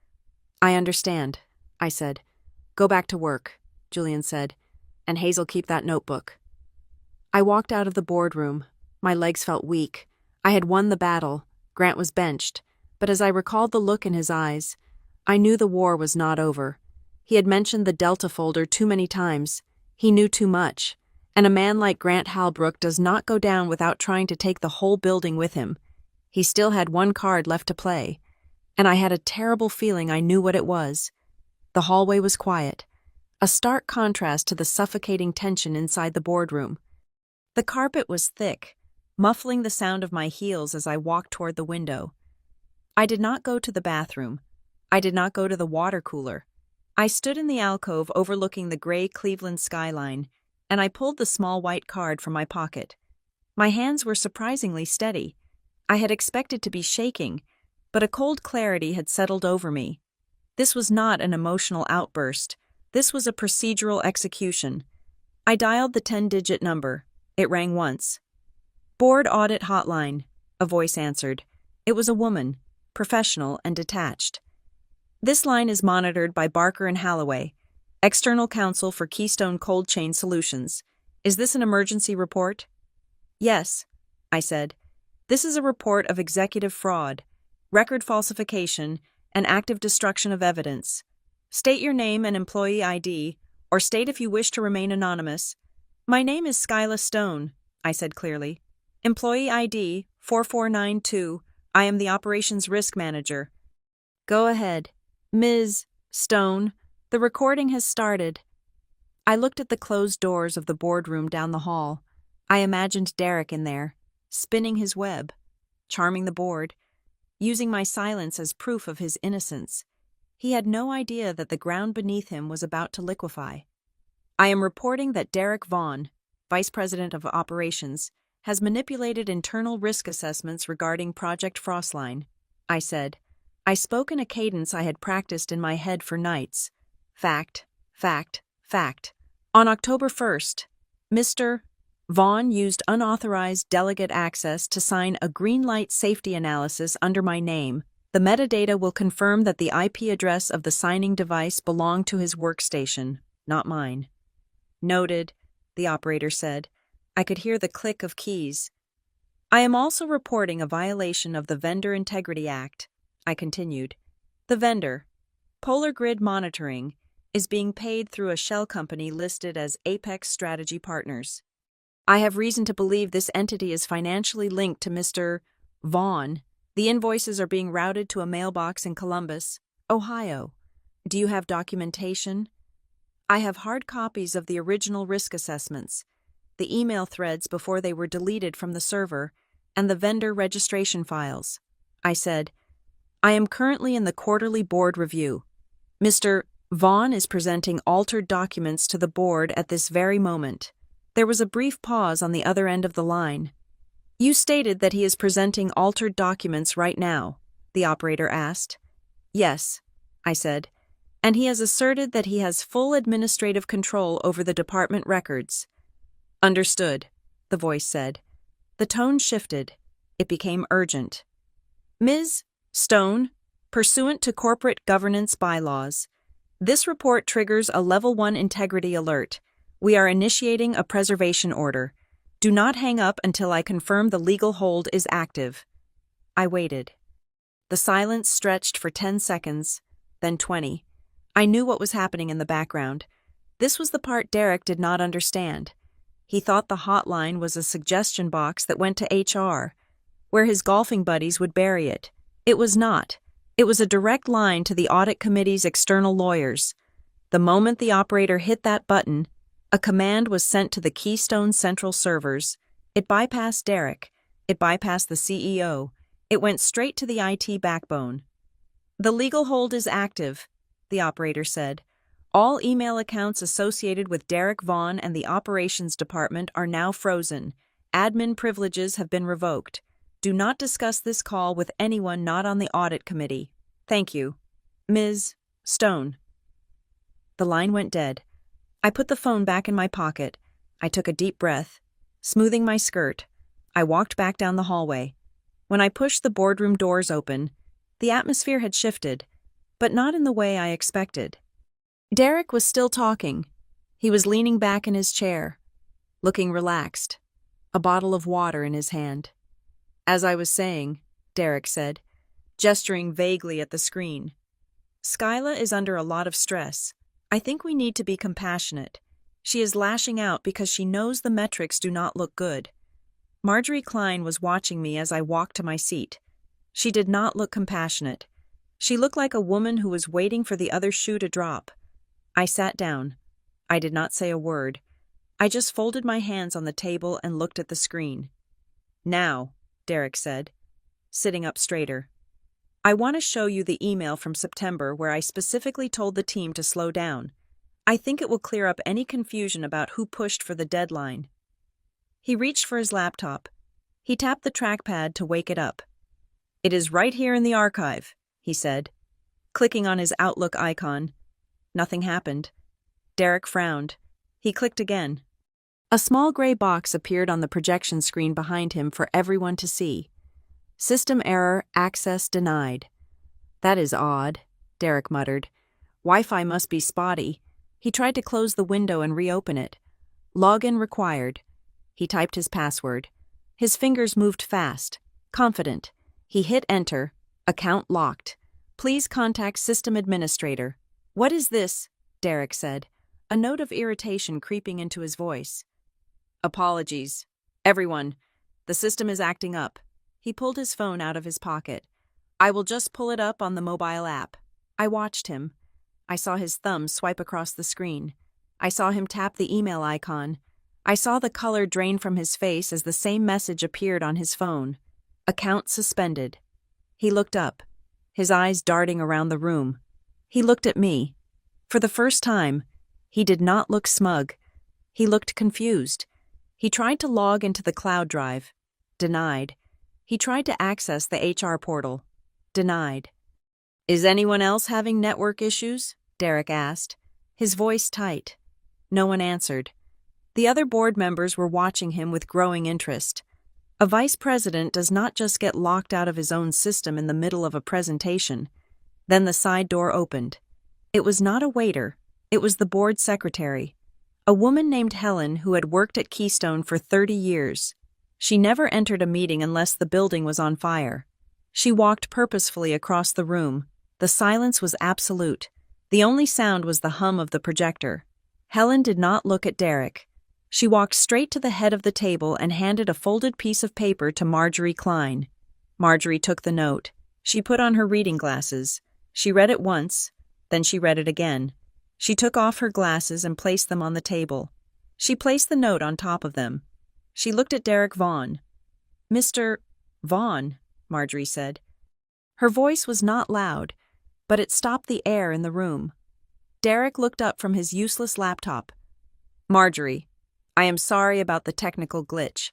"I understand," I said. Go back to work, Julian said, and Hazel, keep that notebook. I walked out of the boardroom. My legs felt weak. I had won the battle. Grant was benched. But as I recalled the look in his eyes, I knew the war was not over. He had mentioned the Delta folder too many times. He knew too much. And a man like Grant Halbrook does not go down without trying to take the whole building with him. He still had one card left to play. And I had a terrible feeling I knew what it was. The hallway was quiet, a stark contrast to the suffocating tension inside the boardroom. The carpet was thick, muffling the sound of my heels as I walked toward the window. I did not go to the bathroom. I did not go to the water cooler. I stood in the alcove overlooking the gray Cleveland skyline, and I pulled the small white card from my pocket. My hands were surprisingly steady. I had expected to be shaking, but a cold clarity had settled over me. This was not an emotional outburst. This was a procedural execution. I dialed the 10-digit number. It rang once. Board Audit Hotline, a voice answered. It was a woman, professional and detached. This line is monitored by Barker and Halloway, external counsel for Keystone Cold Chain Solutions. Is this an emergency report? Yes, I said. This is a report of executive fraud, record falsification, and active destruction of evidence. State your name and employee ID, or state if you wish to remain anonymous. My name is Skyla Stone, I said clearly. Employee ID 4492. I am the operations risk manager. Go ahead, Ms. Stone. The recording has started. I looked at the closed doors of the boardroom down the hall. I imagined Derek in there, spinning his web, charming the board, using my silence as proof of his innocence. He had no idea that the ground beneath him was about to liquefy. I am reporting that Derek Vaughn, Vice President of Operations, has manipulated internal risk assessments regarding Project Frostline, I said. I spoke in a cadence I had practiced in my head for nights. Fact, fact, fact. On October 1st, Mr. Vaughn used unauthorized delegate access to sign a green light safety analysis under my name. The metadata will confirm that the IP address of the signing device belonged to his workstation, not mine. Noted, the operator said. I could hear the click of keys. I am also reporting a violation of the Vendor Integrity Act, I continued. The vendor, Polar Grid Monitoring, is being paid through a shell company listed as Apex Strategy Partners. I have reason to believe this entity is financially linked to Mr. Vaughn. The invoices are being routed to a mailbox in Columbus, Ohio. Do you have documentation? I have hard copies of the original risk assessments, the email threads before they were deleted from the server, and the vendor registration files. I said, I am currently in the quarterly board review. Mr. Vaughn is presenting altered documents to the board at this very moment. There was a brief pause on the other end of the line. You stated that he is presenting altered documents right now, the operator asked. Yes, I said, and he has asserted that he has full administrative control over the department records. Understood, the voice said. The tone shifted. It became urgent. Ms. Stone, pursuant to corporate governance bylaws, this report triggers a Level 1 integrity alert. We are initiating a preservation order. Do not hang up until I confirm the legal hold is active. I waited. The silence stretched for 10 seconds, then 20. I knew what was happening in the background. This was the part Derek did not understand. He thought the hotline was a suggestion box that went to HR, where his golfing buddies would bury it. It was not. It was a direct line to the audit committee's external lawyers. The moment the operator hit that button, a command was sent to the Keystone Central servers. It bypassed Derek. It bypassed the CEO. It went straight to the IT backbone. The legal hold is active, the operator said. All email accounts associated with Derek Vaughn and the operations department are now frozen. Admin privileges have been revoked. Do not discuss this call with anyone not on the audit committee. Thank you. Ms. Stone. The line went dead. I put the phone back in my pocket. I took a deep breath. Smoothing my skirt, I walked back down the hallway. When I pushed the boardroom doors open, the atmosphere had shifted, but not in the way I expected. Derek was still talking. He was leaning back in his chair, looking relaxed, a bottle of water in his hand. As I was saying, Derek said, gesturing vaguely at the screen, Skyla is under a lot of stress. I think we need to be compassionate. She is lashing out because she knows the metrics do not look good. Marjorie Klein was watching me as I walked to my seat. She did not look compassionate. She looked like a woman who was waiting for the other shoe to drop. I sat down. I did not say a word. I just folded my hands on the table and looked at the screen. Now, Derek said, sitting up straighter. I want to show you the email from September where I specifically told the team to slow down. I think it will clear up any confusion about who pushed for the deadline. He reached for his laptop. He tapped the trackpad to wake it up. It is right here in the archive, he said, clicking on his Outlook icon. Nothing happened. Derek frowned. He clicked again. A small gray box appeared on the projection screen behind him for everyone to see. System error, access denied. That is odd, Derek muttered. Wi-Fi must be spotty. He tried to close the window and reopen it. Login required. He typed his password. His fingers moved fast, confident. He hit enter. Account locked. Please contact system administrator. What is this? Derek said, a note of irritation creeping into his voice. Apologies. Everyone. The system is acting up. He pulled his phone out of his pocket. I will just pull it up on the mobile app. I watched him. I saw his thumb swipe across the screen. I saw him tap the email icon. I saw the color drain from his face as the same message appeared on his phone. Account suspended. He looked up, his eyes darting around the room. He looked at me. For the first time, he did not look smug. He looked confused. He tried to log into the cloud drive. Denied. He tried to access the HR portal. Denied. Is anyone else having network issues? Derek asked, his voice tight. No one answered. The other board members were watching him with growing interest. A vice president does not just get locked out of his own system in the middle of a presentation. Then the side door opened. It was not a waiter. It was the board secretary. A woman named Helen who had worked at Keystone for 30 years. She never entered a meeting unless the building was on fire. She walked purposefully across the room. The silence was absolute. The only sound was the hum of the projector. Helen did not look at Derek. She walked straight to the head of the table and handed a folded piece of paper to Marjorie Klein. Marjorie took the note. She put on her reading glasses. She read it once, then she read it again. She took off her glasses and placed them on the table. She placed the note on top of them. She looked at Derek Vaughn. Mr. Vaughn, Marjorie said. Her voice was not loud, but it stopped the air in the room. Derek looked up from his useless laptop. Marjorie, I am sorry about the technical glitch.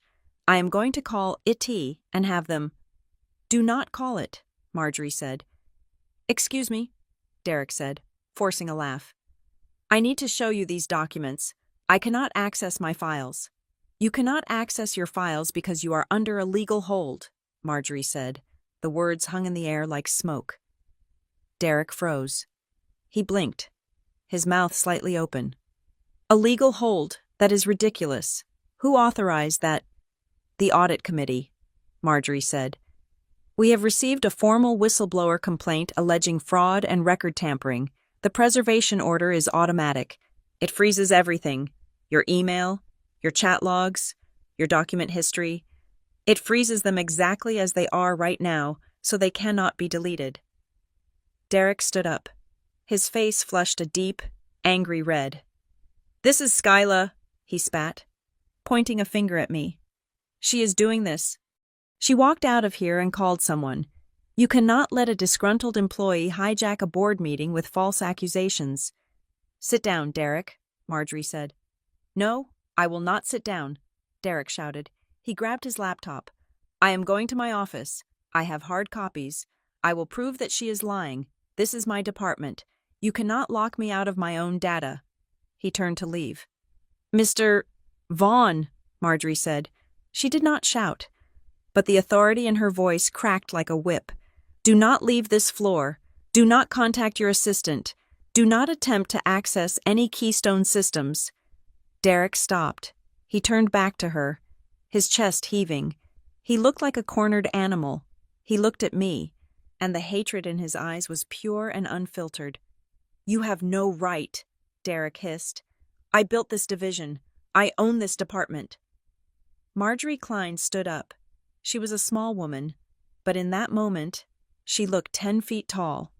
I am going to call IT and have them. Do not call it, Marjorie said. Excuse me, Derek said, forcing a laugh. I need to show you these documents. I cannot access my files. You cannot access your files because you are under a legal hold, Marjorie said. The words hung in the air like smoke. Derek froze. He blinked, his mouth slightly open. A legal hold? That is ridiculous. Who authorized that? The audit committee, Marjorie said. We have received a formal whistleblower complaint alleging fraud and record tampering. The preservation order is automatic. It freezes everything. Your email, your chat logs, your document history. It freezes them exactly as they are right now, so they cannot be deleted. Derek stood up. His face flushed a deep, angry red. This is Skyla, he spat, pointing a finger at me. She is doing this. She walked out of here and called someone. You cannot let a disgruntled employee hijack a board meeting with false accusations. Sit down, Derek, Marjorie said. No, I will not sit down, Derek shouted. He grabbed his laptop. I am going to my office. I have hard copies. I will prove that she is lying. This is my department. You cannot lock me out of my own data. He turned to leave. Mr. Vaughn, Marjorie said. She did not shout, but the authority in her voice cracked like a whip. Do not leave this floor. Do not contact your assistant. Do not attempt to access any Keystone systems. Derek stopped. He turned back to her, his chest heaving. He looked like a cornered animal. He looked at me, and the hatred in his eyes was pure and unfiltered. You have no right, Derek hissed. I built this division. I own this department. Marjorie Klein stood up. She was a small woman, but in that moment, she looked 10 feet tall.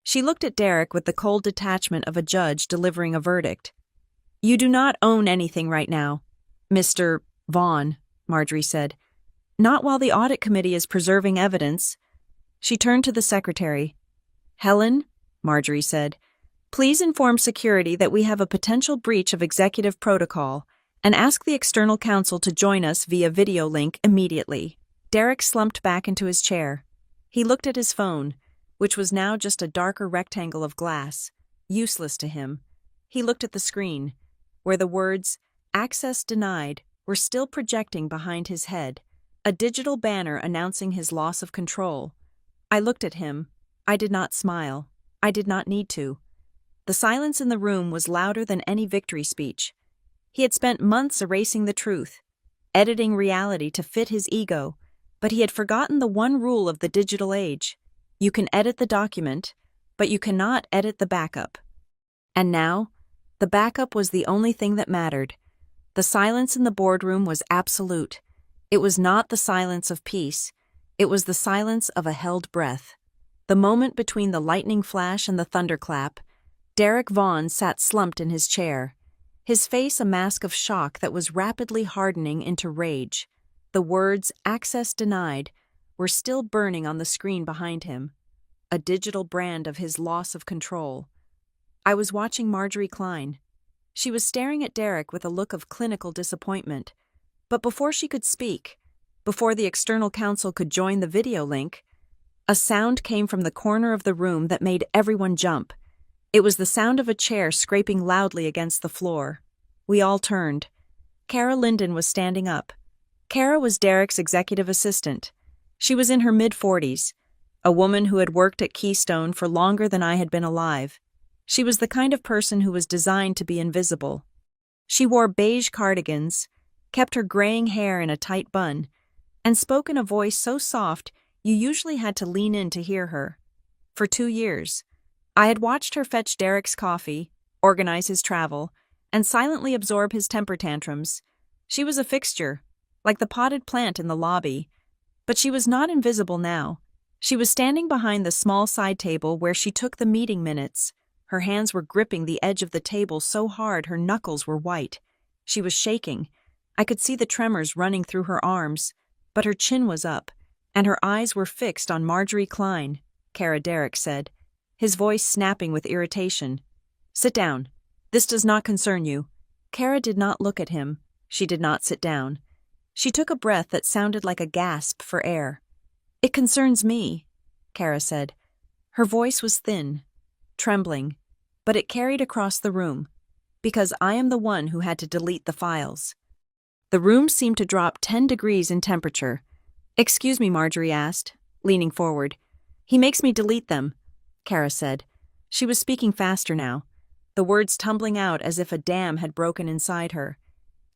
She looked at Derek with the cold detachment of a judge delivering a verdict. You do not own anything right now, Mr. Vaughn, Marjorie said. Not while the audit committee is preserving evidence. She turned to the secretary. Helen, Marjorie said, please inform security that we have a potential breach of executive protocol and ask the external counsel to join us via video link immediately. Derek slumped back into his chair. He looked at his phone, which was now just a darker rectangle of glass, useless to him. He looked at the screen, where the words, "Access denied," were still projecting behind his head, a digital banner announcing his loss of control. I looked at him. I did not smile. I did not need to. The silence in the room was louder than any victory speech. He had spent months erasing the truth, editing reality to fit his ego, but he had forgotten the one rule of the digital age. You can edit the document, but you cannot edit the backup. And now, the backup was the only thing that mattered. The silence in the boardroom was absolute. It was not the silence of peace. It was the silence of a held breath. The moment between the lightning flash and the thunderclap, Derek Vaughn sat slumped in his chair, his face a mask of shock that was rapidly hardening into rage. The words, "Access denied," were still burning on the screen behind him, a digital brand of his loss of control. I was watching Marjorie Klein. She was staring at Derek with a look of clinical disappointment. But before she could speak, before the external counsel could join the video link, a sound came from the corner of the room that made everyone jump. It was the sound of a chair scraping loudly against the floor. We all turned. Kara Linden was standing up. Kara was Derek's executive assistant. She was in her mid-40s, a woman who had worked at Keystone for longer than I had been alive. She was the kind of person who was designed to be invisible. She wore beige cardigans, kept her graying hair in a tight bun, and spoke in a voice so soft you usually had to lean in to hear her. For 2 years, I had watched her fetch Derek's coffee, organize his travel, and silently absorb his temper tantrums. She was a fixture, like the potted plant in the lobby. But she was not invisible now. She was standing behind the small side table where she took the meeting minutes. Her hands were gripping the edge of the table so hard her knuckles were white. She was shaking. I could see the tremors running through her arms, but her chin was up, and her eyes were fixed on Marjorie Klein, Kara Derek said, his voice snapping with irritation. Sit down. This does not concern you. Kara did not look at him. She did not sit down. She took a breath that sounded like a gasp for air. It concerns me, Kara said. Her voice was thin, trembling, but it carried across the room, because I am the one who had to delete the files. The room seemed to drop 10 degrees in temperature. Excuse me, Marjorie asked, leaning forward. He makes me delete them, Kara said. She was speaking faster now, the words tumbling out as if a dam had broken inside her.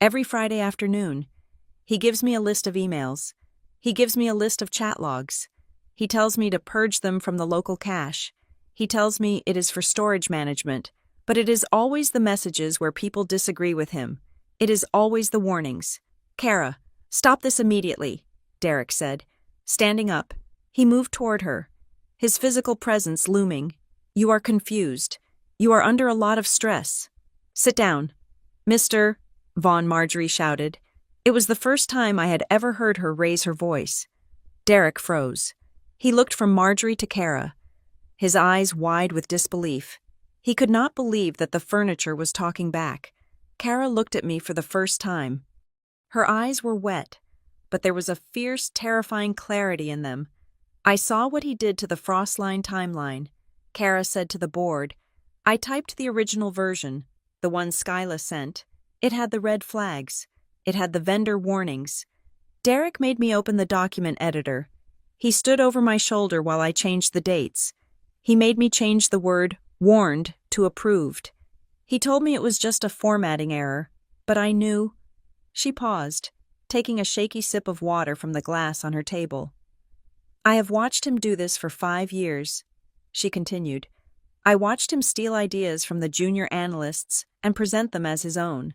Every Friday afternoon, he gives me a list of emails. He gives me a list of chat logs. He tells me to purge them from the local cache. He tells me it is for storage management, but it is always the messages where people disagree with him. It is always the warnings. Kara, stop this immediately, Derek said. Standing up, he moved toward her, his physical presence looming. You are confused. You are under a lot of stress. Sit down. Mr. Vaughn, Marjorie shouted. It was the first time I had ever heard her raise her voice. Derek froze. He looked from Marjorie to Kara, his eyes wide with disbelief. He could not believe that the furniture was talking back. Kara looked at me for the first time. Her eyes were wet, but there was a fierce, terrifying clarity in them. I saw what he did to the Frostline timeline. Kara said to the board, I typed the original version, the one Skyla sent. It had the red flags. It had the vendor warnings. Derek made me open the document editor. He stood over my shoulder while I changed the dates. He made me change the word warned to approved. He told me it was just a formatting error, but I knew. She paused, taking a shaky sip of water from the glass on her table. I have watched him do this for 5 years, she continued. I watched him steal ideas from the junior analysts and present them as his own.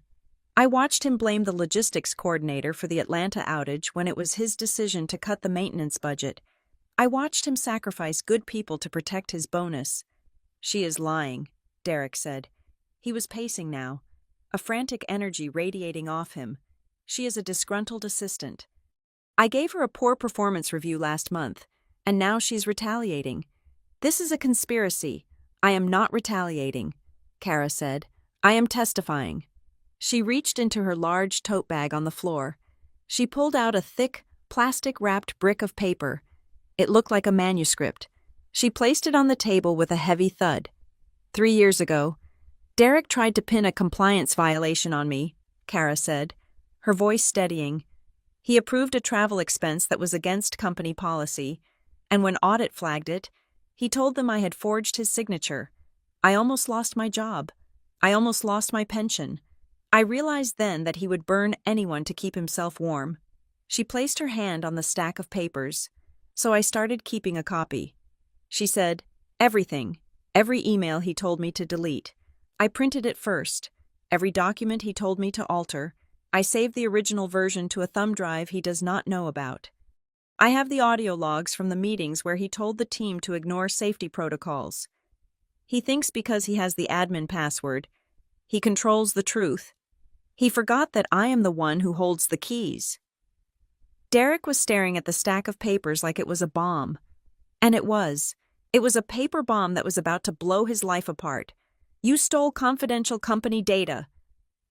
I watched him blame the logistics coordinator for the Atlanta outage when it was his decision to cut the maintenance budget. I watched him sacrifice good people to protect his bonus. She is lying, Derek said. He was pacing now, a frantic energy radiating off him. She is a disgruntled assistant. I gave her a poor performance review last month, and now she's retaliating. This is a conspiracy. I am not retaliating, Kara said. I am testifying. She reached into her large tote bag on the floor. She pulled out a thick, plastic-wrapped brick of paper. It looked like a manuscript. She placed it on the table with a heavy thud. 3 years ago, Derek tried to pin a compliance violation on me, Kara said, her voice steadying. He approved a travel expense that was against company policy, and when audit flagged it, he told them I had forged his signature. I almost lost my job. I almost lost my pension. I realized then that he would burn anyone to keep himself warm. She placed her hand on the stack of papers, so I started keeping a copy. She said, everything, every email he told me to delete. I printed it first. Every document he told me to alter. I saved the original version to a thumb drive he does not know about. I have the audio logs from the meetings where he told the team to ignore safety protocols. He thinks because he has the admin password, he controls the truth. He forgot that I am the one who holds the keys. Derek was staring at the stack of papers like it was a bomb. And it was. It was a paper bomb that was about to blow his life apart. You stole confidential company data,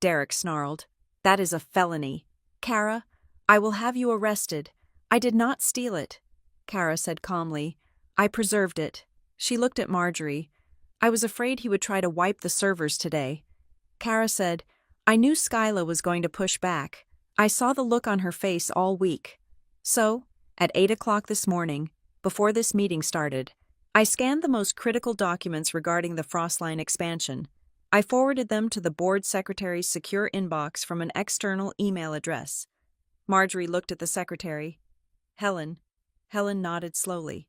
Derek snarled. That is a felony. Kara, I will have you arrested. I did not steal it, Kara said calmly. I preserved it. She looked at Marjorie. I was afraid he would try to wipe the servers today. Kara said, I knew Skyla was going to push back. I saw the look on her face all week. So, at 8 o'clock this morning, before this meeting started, I scanned the most critical documents regarding the Frostline expansion. I forwarded them to the board secretary's secure inbox from an external email address. Marjorie looked at the secretary. Helen nodded slowly.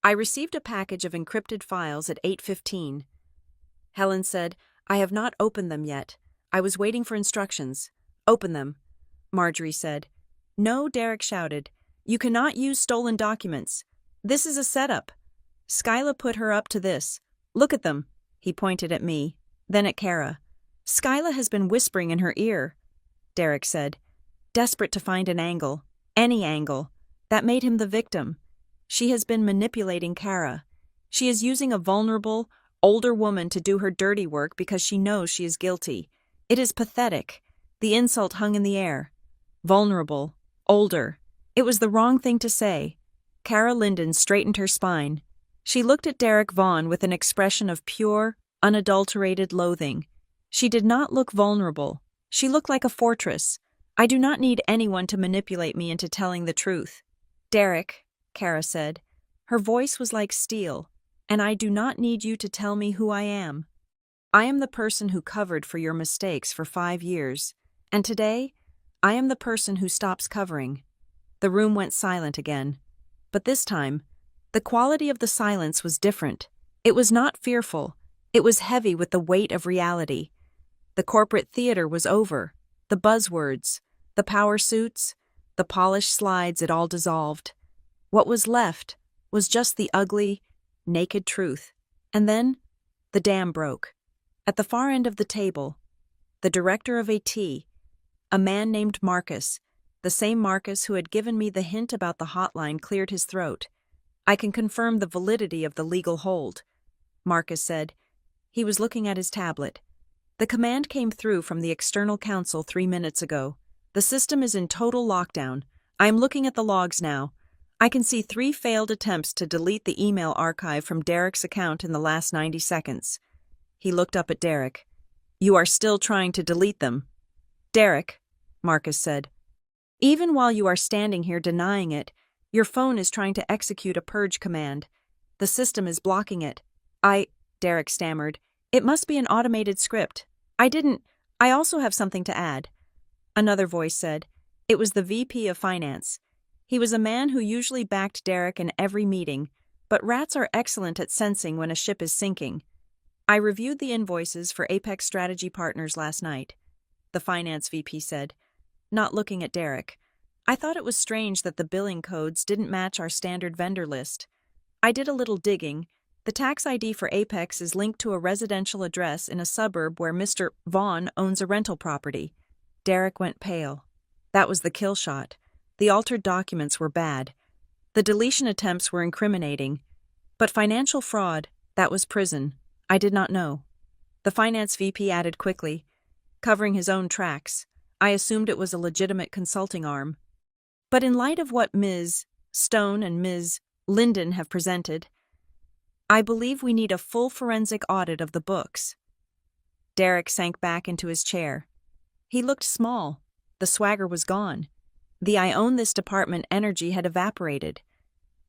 I received a package of encrypted files at 8:15. Helen said, I have not opened them yet. I was waiting for instructions. Open them, Marjorie said. No, Derek shouted. You cannot use stolen documents. This is a setup. Skyla put her up to this. Look at them. He pointed at me, then at Kara. Skyla has been whispering in her ear, Derek said, desperate to find an angle, any angle. That made him the victim. She has been manipulating Kara. She is using a vulnerable, older woman to do her dirty work because she knows she is guilty. It is pathetic. The insult hung in the air. Vulnerable, older. It was the wrong thing to say. Kara Linden straightened her spine. She looked at Derek Vaughn with an expression of pure, unadulterated loathing. She did not look vulnerable. She looked like a fortress. I do not need anyone to manipulate me into telling the truth. Derek, Kara said. Her voice was like steel. And I do not need you to tell me who I am. I am the person who covered for your mistakes for 5 years. And today, I am the person who stops covering. The room went silent again. But this time, the quality of the silence was different. It was not fearful. It was heavy with the weight of reality. The corporate theater was over. The buzzwords, the power suits, the polished slides, it all dissolved. What was left was just the ugly, naked truth. And then, the dam broke. At the far end of the table, the director of AT, a man named Marcus, the same Marcus who had given me the hint about the hotline, cleared his throat. I can confirm the validity of the legal hold, Marcus said. He was looking at his tablet. The command came through from the external counsel 3 minutes ago. The system is in total lockdown. I am looking at the logs now. I can see 3 failed attempts to delete the email archive from Derek's account in the last 90 seconds. He looked up at Derek. You are still trying to delete them. Derek, Marcus said. Even while you are standing here denying it, your phone is trying to execute a purge command. The system is blocking it. Derek stammered. It must be an automated script. I also have something to add. Another voice said. It was the VP of Finance. He was a man who usually backed Derek in every meeting, but rats are excellent at sensing when a ship is sinking. I reviewed the invoices for Apex Strategy Partners last night, the finance VP said, not looking at Derek. I thought it was strange that the billing codes didn't match our standard vendor list. I did a little digging. The tax ID for Apex is linked to a residential address in a suburb where Mr. Vaughn owns a rental property. Derek went pale. That was the kill shot. The altered documents were bad. The deletion attempts were incriminating. But financial fraud, that was prison. I did not know. The finance VP added quickly, covering his own tracks. I assumed it was a legitimate consulting arm. But in light of what Ms. Stone and Ms. Linden have presented, I believe we need a full forensic audit of the books. Derek sank back into his chair. He looked small. The swagger was gone. The I own this department energy had evaporated,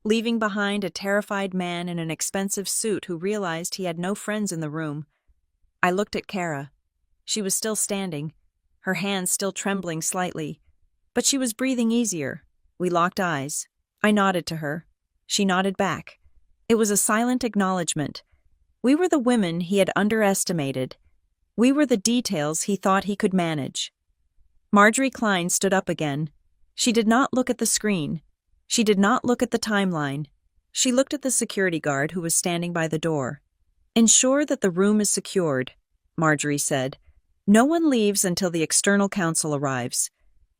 leaving behind a terrified man in an expensive suit who realized he had no friends in the room. I looked at Kara. She was still standing, her hands still trembling slightly, but she was breathing easier. We locked eyes. I nodded to her. She nodded back. It was a silent acknowledgement. We were the women he had underestimated. We were the details he thought he could manage. Marjorie Klein stood up again. She did not look at the screen. She did not look at the timeline. She looked at the security guard who was standing by the door. Ensure that the room is secured, Marjorie said. No one leaves until the external counsel arrives.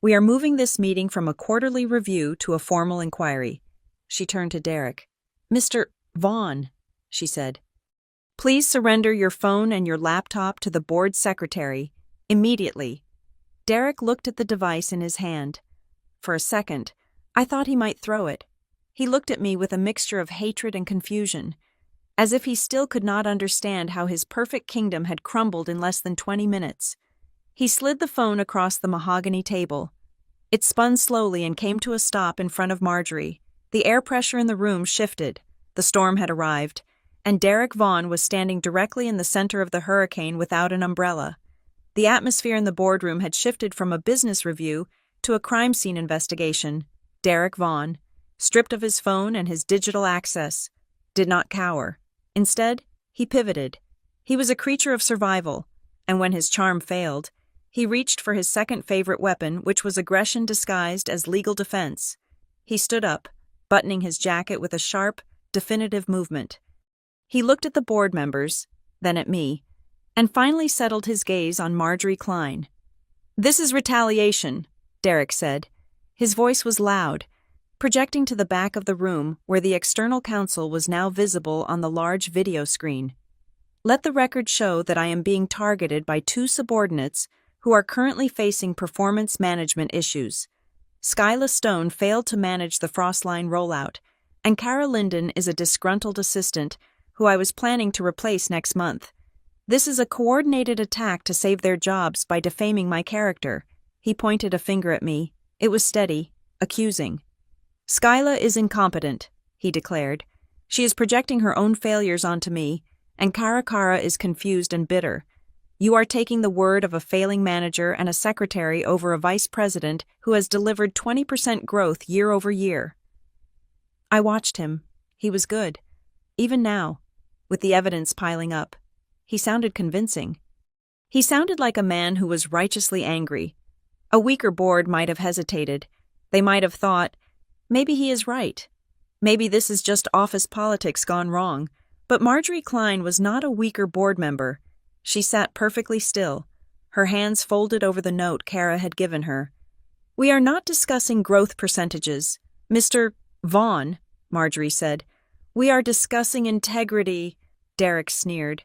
We are moving this meeting from a quarterly review to a formal inquiry. She turned to Derek. Mr. Vaughn, she said. Please surrender your phone and your laptop to the board secretary, immediately. Derek looked at the device in his hand. For a second, I thought he might throw it. He looked at me with a mixture of hatred and confusion, as if he still could not understand how his perfect kingdom had crumbled in less than 20 minutes. He slid the phone across the mahogany table. It spun slowly and came to a stop in front of Marjorie. The air pressure in the room shifted. The storm had arrived, and Derek Vaughn was standing directly in the center of the hurricane without an umbrella. The atmosphere in the boardroom had shifted from a business review to a crime scene investigation. Derek Vaughn, stripped of his phone and his digital access, did not cower. Instead, he pivoted. He was a creature of survival, and when his charm failed, he reached for his second favorite weapon, which was aggression disguised as legal defense. He stood up, buttoning his jacket with a sharp, definitive movement. He looked at the board members, then at me, and finally settled his gaze on Marjorie Klein. This is retaliation, Derek said. His voice was loud, projecting to the back of the room where the external counsel was now visible on the large video screen. Let the record show that I am being targeted by 2 subordinates who are currently facing performance management issues. Skyla Stone failed to manage the Frostline rollout, and Kara Linden is a disgruntled assistant who I was planning to replace next month. This is a coordinated attack to save their jobs by defaming my character. He pointed a finger at me. It was steady, accusing. Skyla is incompetent, he declared. She is projecting her own failures onto me, and Kara is confused and bitter. You are taking the word of a failing manager and a secretary over a vice president who has delivered 20% growth year over year. I watched him. He was good. Even now, with the evidence piling up, he sounded convincing. He sounded like a man who was righteously angry. A weaker board might have hesitated. They might have thought, maybe he is right. Maybe this is just office politics gone wrong. But Marjorie Klein was not a weaker board member. She sat perfectly still, her hands folded over the note Kara had given her. We are not discussing growth percentages, Mr. Vaughn, Marjorie said. We are discussing integrity, Derek sneered.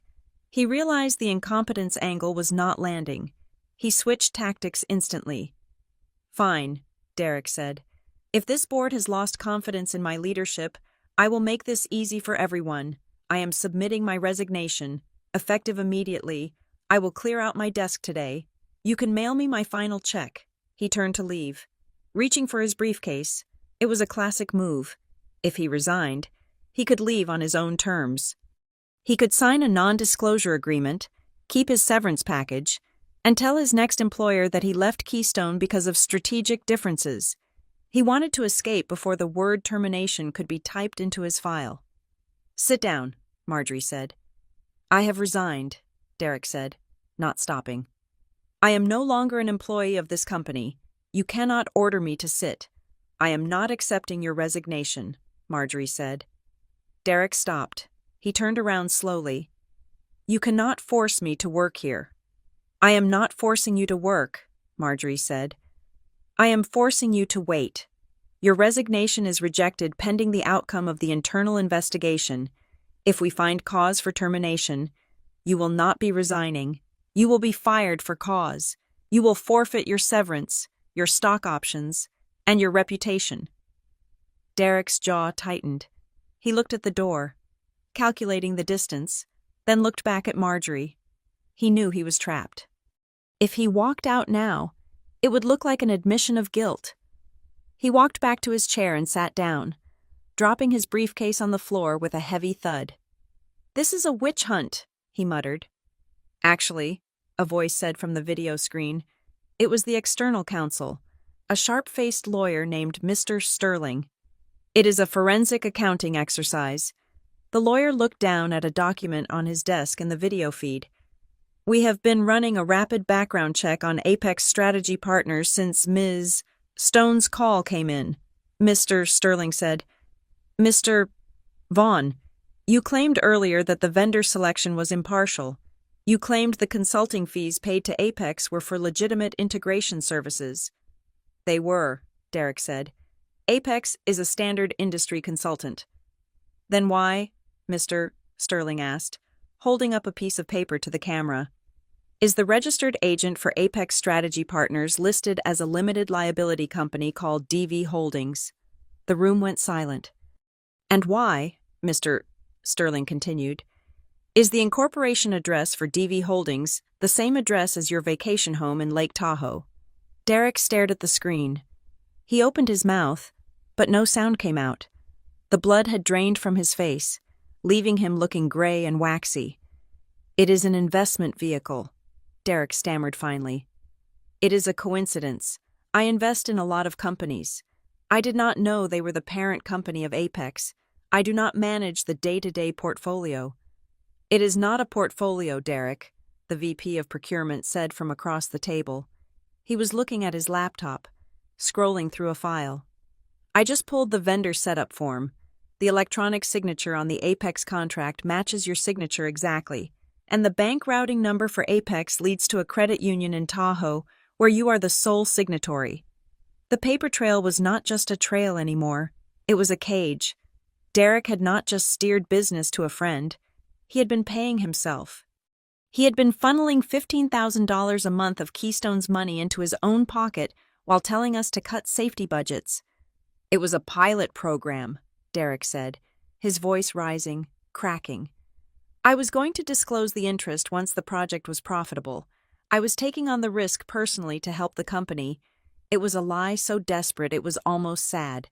He realized the incompetence angle was not landing. He switched tactics instantly. Fine, Derek said. If this board has lost confidence in my leadership, I will make this easy for everyone. I am submitting my resignation, effective immediately. I will clear out my desk today. You can mail me my final check. He turned to leave, reaching for his briefcase. It was a classic move. If he resigned, he could leave on his own terms. He could sign a non-disclosure agreement, keep his severance package, and tell his next employer that he left Keystone because of strategic differences. He wanted to escape before the word termination could be typed into his file. "Sit down," Marjorie said. "I have resigned," Derek said, not stopping. "I am no longer an employee of this company. You cannot order me to sit. I am not accepting your resignation," Marjorie said. Derek stopped. He turned around slowly. "You cannot force me to work here." "I am not forcing you to work," Marjorie said. "I am forcing you to wait. Your resignation is rejected pending the outcome of the internal investigation. If we find cause for termination, you will not be resigning. You will be fired for cause. You will forfeit your severance, your stock options, and your reputation." Derek's jaw tightened. He looked at the door, calculating the distance, then looked back at Marjorie. He knew he was trapped. If he walked out now, it would look like an admission of guilt. He walked back to his chair and sat down, dropping his briefcase on the floor with a heavy thud. "This is a witch hunt," he muttered. "Actually," a voice said from the video screen, it was the external counsel, a sharp-faced lawyer named Mr. Sterling. "It is a forensic accounting exercise." The lawyer looked down at a document on his desk in the video feed. "We have been running a rapid background check on Apex Strategy Partners since Ms. Stone's call came in," Mr. Sterling said. "Mr. Vaughn, you claimed earlier that the vendor selection was impartial. You claimed the consulting fees paid to Apex were for legitimate integration services." "They were," Derek said. "Apex is a standard industry consultant." "Then why?" Mr. Sterling asked, holding up a piece of paper to the camera. "Is the registered agent for Apex Strategy Partners listed as a limited liability company called DV Holdings?" The room went silent. "And why," Mr. Sterling continued, "is the incorporation address for DV Holdings the same address as your vacation home in Lake Tahoe?" Derek stared at the screen. He opened his mouth, but no sound came out. The blood had drained from his face, leaving him looking gray and waxy. "It is an investment vehicle," Derek stammered finally. "It is a coincidence. I invest in a lot of companies. I did not know they were the parent company of Apex. I do not manage the day-to-day portfolio." "It is not a portfolio, Derek," the VP of Procurement said from across the table. He was looking at his laptop, scrolling through a file. "I just pulled the vendor setup form. The electronic signature on the Apex contract matches your signature exactly, and the bank routing number for Apex leads to a credit union in Tahoe where you are the sole signatory." The paper trail was not just a trail anymore. It was a cage. Derek had not just steered business to a friend. He had been paying himself. He had been funneling $15,000 a month of Keystone's money into his own pocket while telling us to cut safety budgets. "It was a pilot program," Derek said, his voice rising, cracking. "I was going to disclose the interest once the project was profitable. I was taking on the risk personally to help the company. It was a lie so desperate it was almost sad."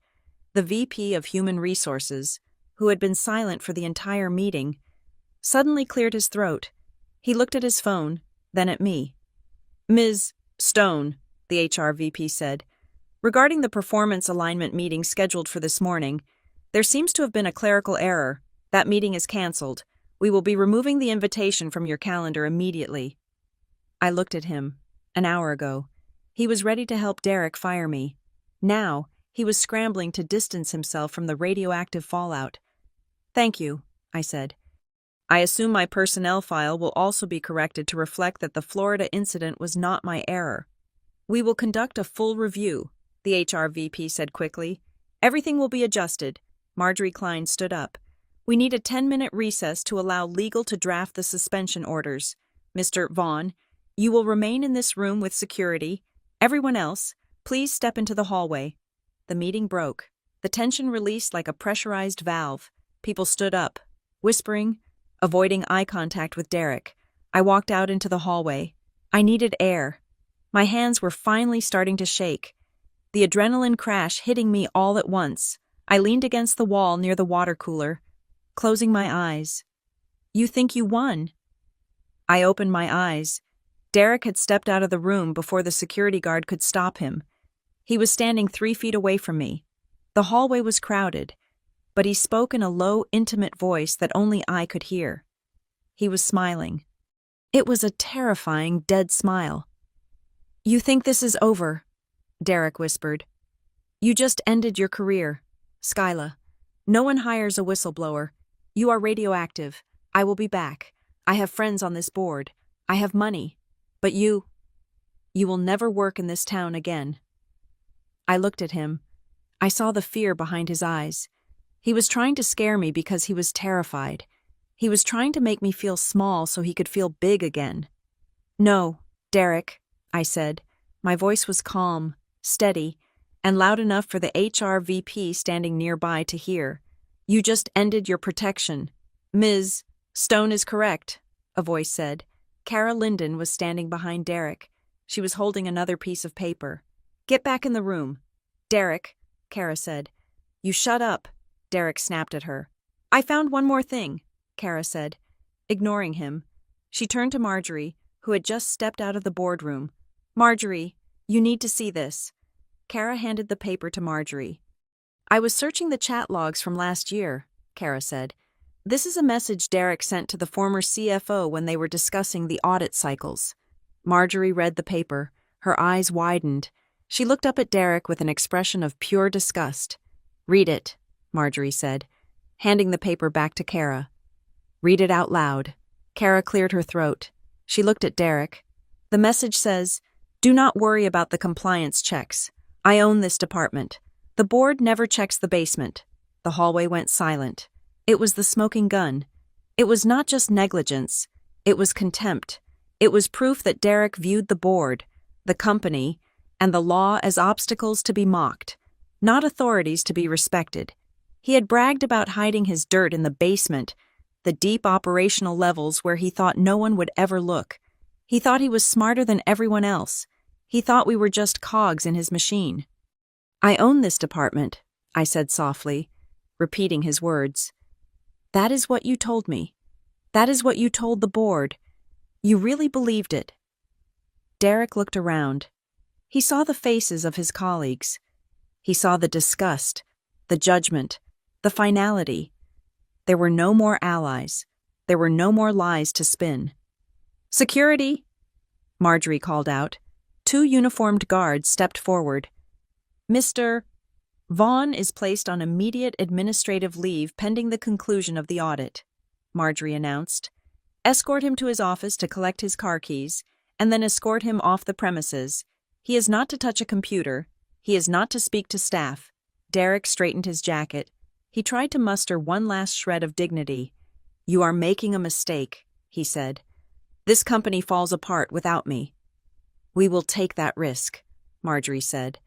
The VP of Human Resources, who had been silent for the entire meeting, suddenly cleared his throat. He looked at his phone, then at me. "Ms. Stone," the HR VP said, "regarding the performance alignment meeting scheduled for this morning, there seems to have been a clerical error. That meeting is canceled. We will be removing the invitation from your calendar immediately." I looked at him. An hour ago, he was ready to help Derek fire me. Now, he was scrambling to distance himself from the radioactive fallout. "Thank you," I said. "I assume my personnel file will also be corrected to reflect that the Florida incident was not my error." "We will conduct a full review," the HR VP said quickly. "Everything will be adjusted." Marjorie Klein stood up. "We need a 10-minute recess to allow legal to draft the suspension orders. Mr. Vaughn, you will remain in this room with security. Everyone else, please step into the hallway." The meeting broke. The tension released like a pressurized valve. People stood up, whispering, avoiding eye contact with Derek. I walked out into the hallway. I needed air. My hands were finally starting to shake. The adrenaline crash hitting me all at once. I leaned against the wall near the water cooler, closing my eyes. You think you won? I opened my eyes. Derek had stepped out of the room before the security guard could stop him. He was standing 3 feet away from me. The hallway was crowded, but he spoke in a low, intimate voice that only I could hear. He was smiling. It was a terrifying, dead smile. You think this is over? Derek whispered. You just ended your career, Skyla. No one hires a whistleblower. You are radioactive. I will be back. I have friends on this board. I have money. But you will never work in this town again. I looked at him. I saw the fear behind his eyes. He was trying to scare me because he was terrified. He was trying to make me feel small so he could feel big again. No, Derek, I said. My voice was calm, steady, and loud enough for the HR VP standing nearby to hear. You just ended your protection. Ms. Stone is correct, a voice said. Kara Linden was standing behind Derek. She was holding another piece of paper. Get back in the room. Derek, Kara said. You shut up, Derek snapped at her. I found one more thing, Kara said. Ignoring him, she turned to Marjorie, who had just stepped out of the boardroom. Marjorie, you need to see this. Kara handed the paper to Marjorie. I was searching the chat logs from last year, Kara said. This is a message Derek sent to the former CFO when they were discussing the audit cycles. Marjorie read the paper. Her eyes widened. She looked up at Derek with an expression of pure disgust. Read it, Marjorie said, handing the paper back to Kara. Read it out loud. Kara cleared her throat. She looked at Derek. The message says, do not worry about the compliance checks. I own this department. The board never checks the basement. The hallway went silent. It was the smoking gun. It was not just negligence. It was contempt. It was proof that Derek viewed the board, the company, and the law as obstacles to be mocked, not authorities to be respected. He had bragged about hiding his dirt in the basement, the deep operational levels where he thought no one would ever look. He thought he was smarter than everyone else. He thought we were just cogs in his machine. I own this department, I said softly, repeating his words. That is what you told me. That is what you told the board. You really believed it. Derek looked around. He saw the faces of his colleagues. He saw the disgust, the judgment, the finality. There were no more allies. There were no more lies to spin. Security! Marjorie called out. 2 uniformed guards stepped forward. Mr. Vaughn is placed on immediate administrative leave pending the conclusion of the audit, Marjorie announced. Escort him to his office to collect his car keys, and then escort him off the premises. He is not to touch a computer. He is not to speak to staff. Derek straightened his jacket. He tried to muster one last shred of dignity. You are making a mistake, he said. This company falls apart without me. We will take that risk, Marjorie said.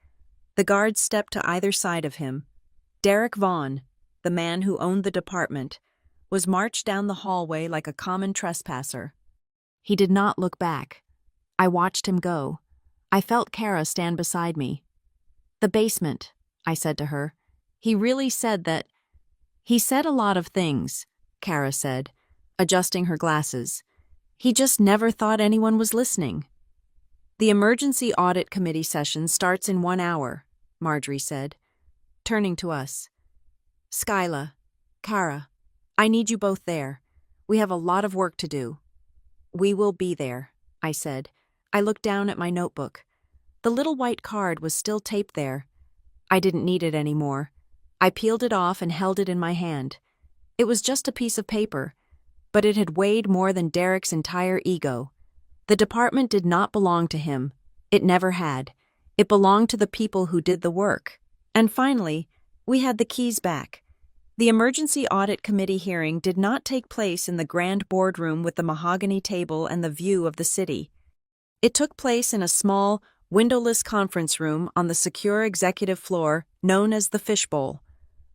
The guards stepped to either side of him. Derek Vaughn, the man who owned the department, was marched down the hallway like a common trespasser. He did not look back. I watched him go. I felt Kara stand beside me. The basement, I said to her. He really said that. He said a lot of things, Kara said, adjusting her glasses. He just never thought anyone was listening. The emergency audit committee session starts in 1 hour, Marjorie said, turning to us. Skyla, Kara, I need you both there. We have a lot of work to do. We will be there, I said. I looked down at my notebook. The little white card was still taped there. I didn't need it anymore. I peeled it off and held it in my hand. It was just a piece of paper, but it had weighed more than Derek's entire ego. The department did not belong to him. It never had. It belonged to the people who did the work. And finally, we had the keys back. The emergency audit committee hearing did not take place in the grand boardroom with the mahogany table and the view of the city. It took place in a small, windowless conference room on the secure executive floor known as the fishbowl.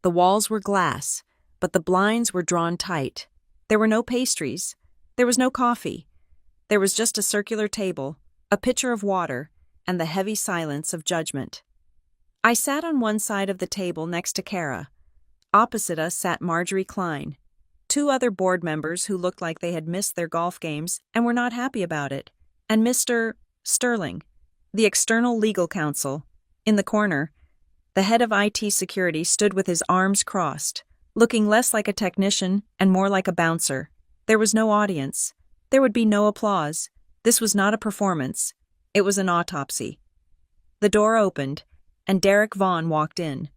The walls were glass, but the blinds were drawn tight. There were no pastries. There was no coffee. There was just a circular table, a pitcher of water, and the heavy silence of judgment. I sat on one side of the table next to Kara. Opposite us sat Marjorie Klein. 2 other board members who looked like they had missed their golf games and were not happy about it, and Mr. Sterling, the external legal counsel. In the corner, the head of IT security stood with his arms crossed, looking less like a technician and more like a bouncer. There was no audience. There would be no applause. This was not a performance. It was an autopsy. The door opened, and Derek Vaughan walked in.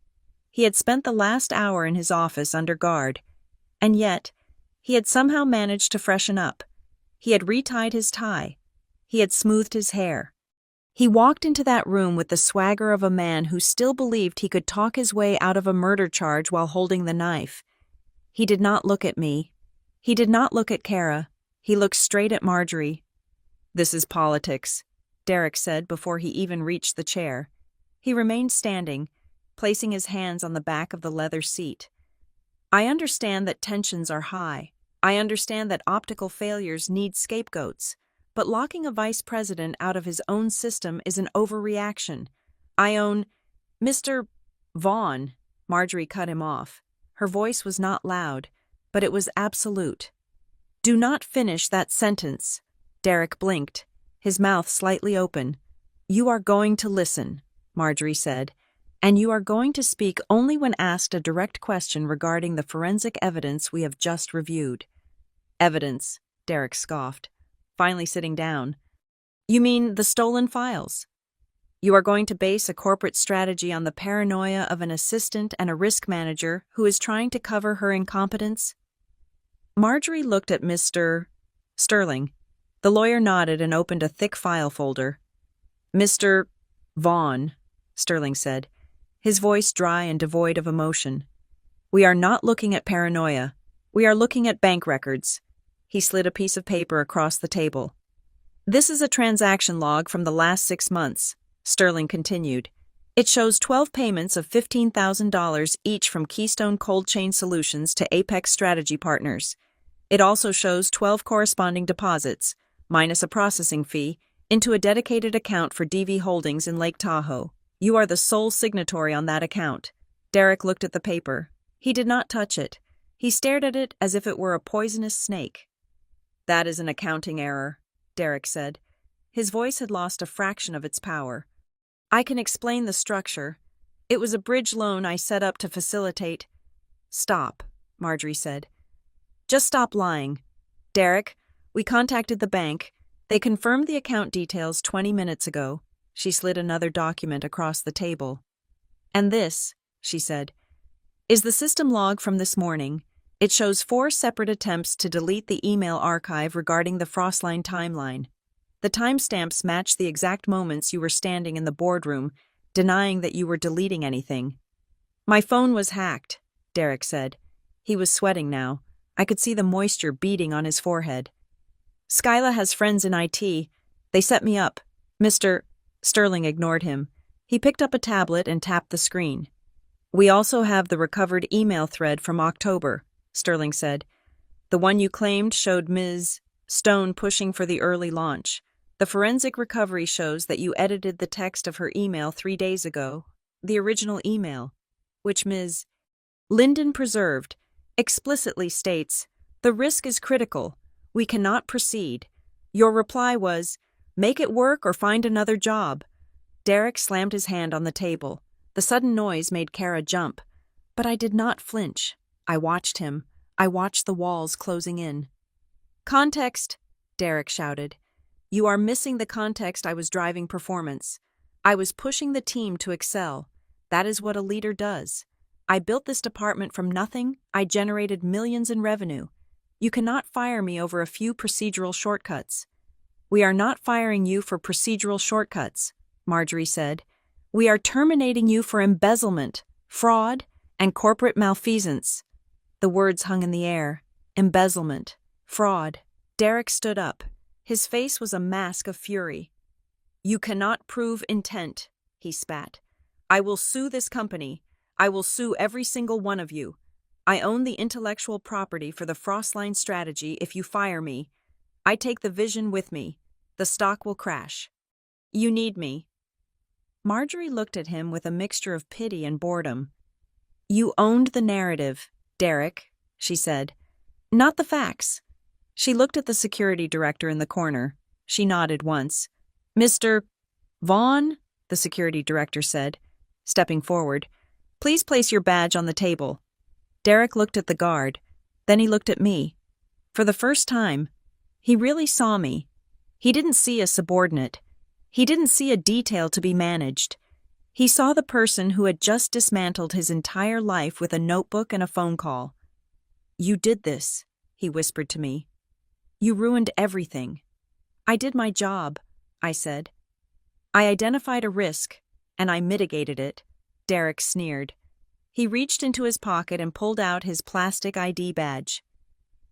He had spent the last hour in his office under guard, and yet he had somehow managed to freshen up. He had retied his tie. He had smoothed his hair. He walked into that room with the swagger of a man who still believed he could talk his way out of a murder charge while holding the knife. He did not look at me. He did not look at Kara. He looked straight at Marjorie. "This is politics," Derek said before he even reached the chair. He remained standing, placing his hands on the back of the leather seat. "I understand that tensions are high. I understand that optical failures need scapegoats. But locking a vice president out of his own system is an overreaction. I own—" "Mr. Vaughan," Marjorie cut him off. Her voice was not loud, but it was absolute. "Do not finish that sentence." Derek blinked, his mouth slightly open. "You are going to listen," Marjorie said, "and you are going to speak only when asked a direct question regarding the forensic evidence we have just reviewed." "Evidence," Derek scoffed, finally sitting down. "You mean the stolen files? You are going to base a corporate strategy on the paranoia of an assistant and a risk manager who is trying to cover her incompetence?" Marjorie looked at Mr. Sterling. The lawyer nodded and opened a thick file folder. "Mr. Vaughan," Sterling said, his voice dry and devoid of emotion. "We are not looking at paranoia. We are looking at bank records." He slid a piece of paper across the table. "This is a transaction log from the last 6 months," Sterling continued. "It shows 12 payments of $15,000 each from Keystone Cold Chain Solutions to Apex Strategy Partners. It also shows 12 corresponding deposits, minus a processing fee, into a dedicated account for DV Holdings in Lake Tahoe. You are the sole signatory on that account." Derek looked at the paper. He did not touch it. He stared at it as if it were a poisonous snake. "That is an accounting error," Derek said. His voice had lost a fraction of its power. "I can explain the structure. It was a bridge loan I set up to facilitate—" "Stop," Marjorie said. "Just stop lying. Derek, we contacted the bank. They confirmed the account details 20 minutes ago." She slid another document across the table. "And this," she said, "is the system log from this morning. It shows 4 separate attempts to delete the email archive regarding the Frostline timeline. The timestamps match the exact moments you were standing in the boardroom, denying that you were deleting anything." "My phone was hacked," Derek said. He was sweating now. I could see the moisture beading on his forehead. "Skyla has friends in IT. They set me up." Mr. Sterling ignored him. He picked up a tablet and tapped the screen. "We also have the recovered email thread from October," Sterling said. "The one you claimed showed Ms. Stone pushing for the early launch. The forensic recovery shows that you edited the text of her email 3 days ago, the original email, which Ms. Linden preserved, explicitly states, 'The risk is critical. We cannot proceed.' Your reply was, 'Make it work or find another job.'" Derek slammed his hand on the table. The sudden noise made Kara jump. But I did not flinch. I watched him. I watched the walls closing in. "Context," Derek shouted. "You are missing the context. I was driving performance. I was pushing the team to excel. That is what a leader does. I built this department from nothing. I generated millions in revenue. You cannot fire me over a few procedural shortcuts." "We are not firing you for procedural shortcuts," Marjorie said. "We are terminating you for embezzlement, fraud, and corporate malfeasance." The words hung in the air. Embezzlement. Fraud. Derek stood up. His face was a mask of fury. "You cannot prove intent," he spat. "I will sue this company. I will sue every single one of you. I own the intellectual property for the Frostline strategy if you fire me. I take the vision with me. The stock will crash. You need me." Marjorie looked at him with a mixture of pity and boredom. "You owned the narrative, Derek," she said. Not the facts. She looked at the security director in the corner. She nodded once. Mr. Vaughn, the security director said, stepping forward. Please place your badge on the table. Derek looked at the guard. Then he looked at me. For the first time, he really saw me. He didn't see a subordinate. He didn't see a detail to be managed. He saw the person who had just dismantled his entire life with a notebook and a phone call. You did this, he whispered to me. You ruined everything. I did my job, I said. I identified a risk, and I mitigated it, Derek sneered. He reached into his pocket and pulled out his plastic ID badge.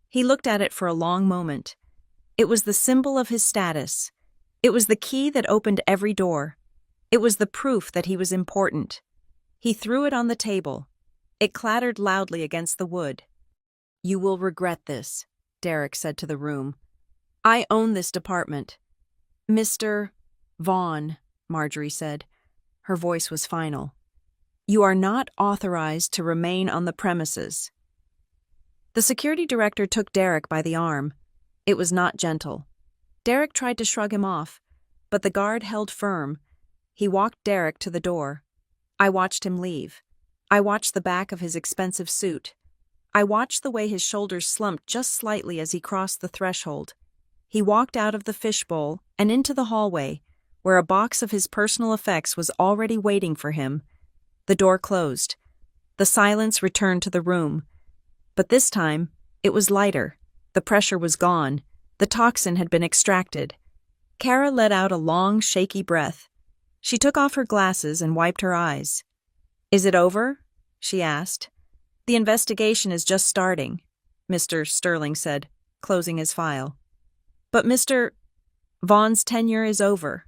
He looked at it for a long moment. It was the symbol of his status. It was the key that opened every door. It was the proof that he was important. He threw it on the table. It clattered loudly against the wood. You will regret this, Derek said to the room. I own this department. Mr. Vaughn, Marjorie said. Her voice was final. You are not authorized to remain on the premises. The security director took Derek by the arm. It was not gentle. Derek tried to shrug him off, but the guard held firm. He walked Derek to the door. I watched him leave. I watched the back of his expensive suit. I watched the way his shoulders slumped just slightly as he crossed the threshold. He walked out of the fishbowl and into the hallway, where a box of his personal effects was already waiting for him. The door closed. The silence returned to the room. But this time, it was lighter. The pressure was gone. The toxin had been extracted. Kara let out a long, shaky breath. She took off her glasses and wiped her eyes. Is it over? She asked. The investigation is just starting, Mr. Sterling said, closing his file. But Mr. Vaughn's tenure is over.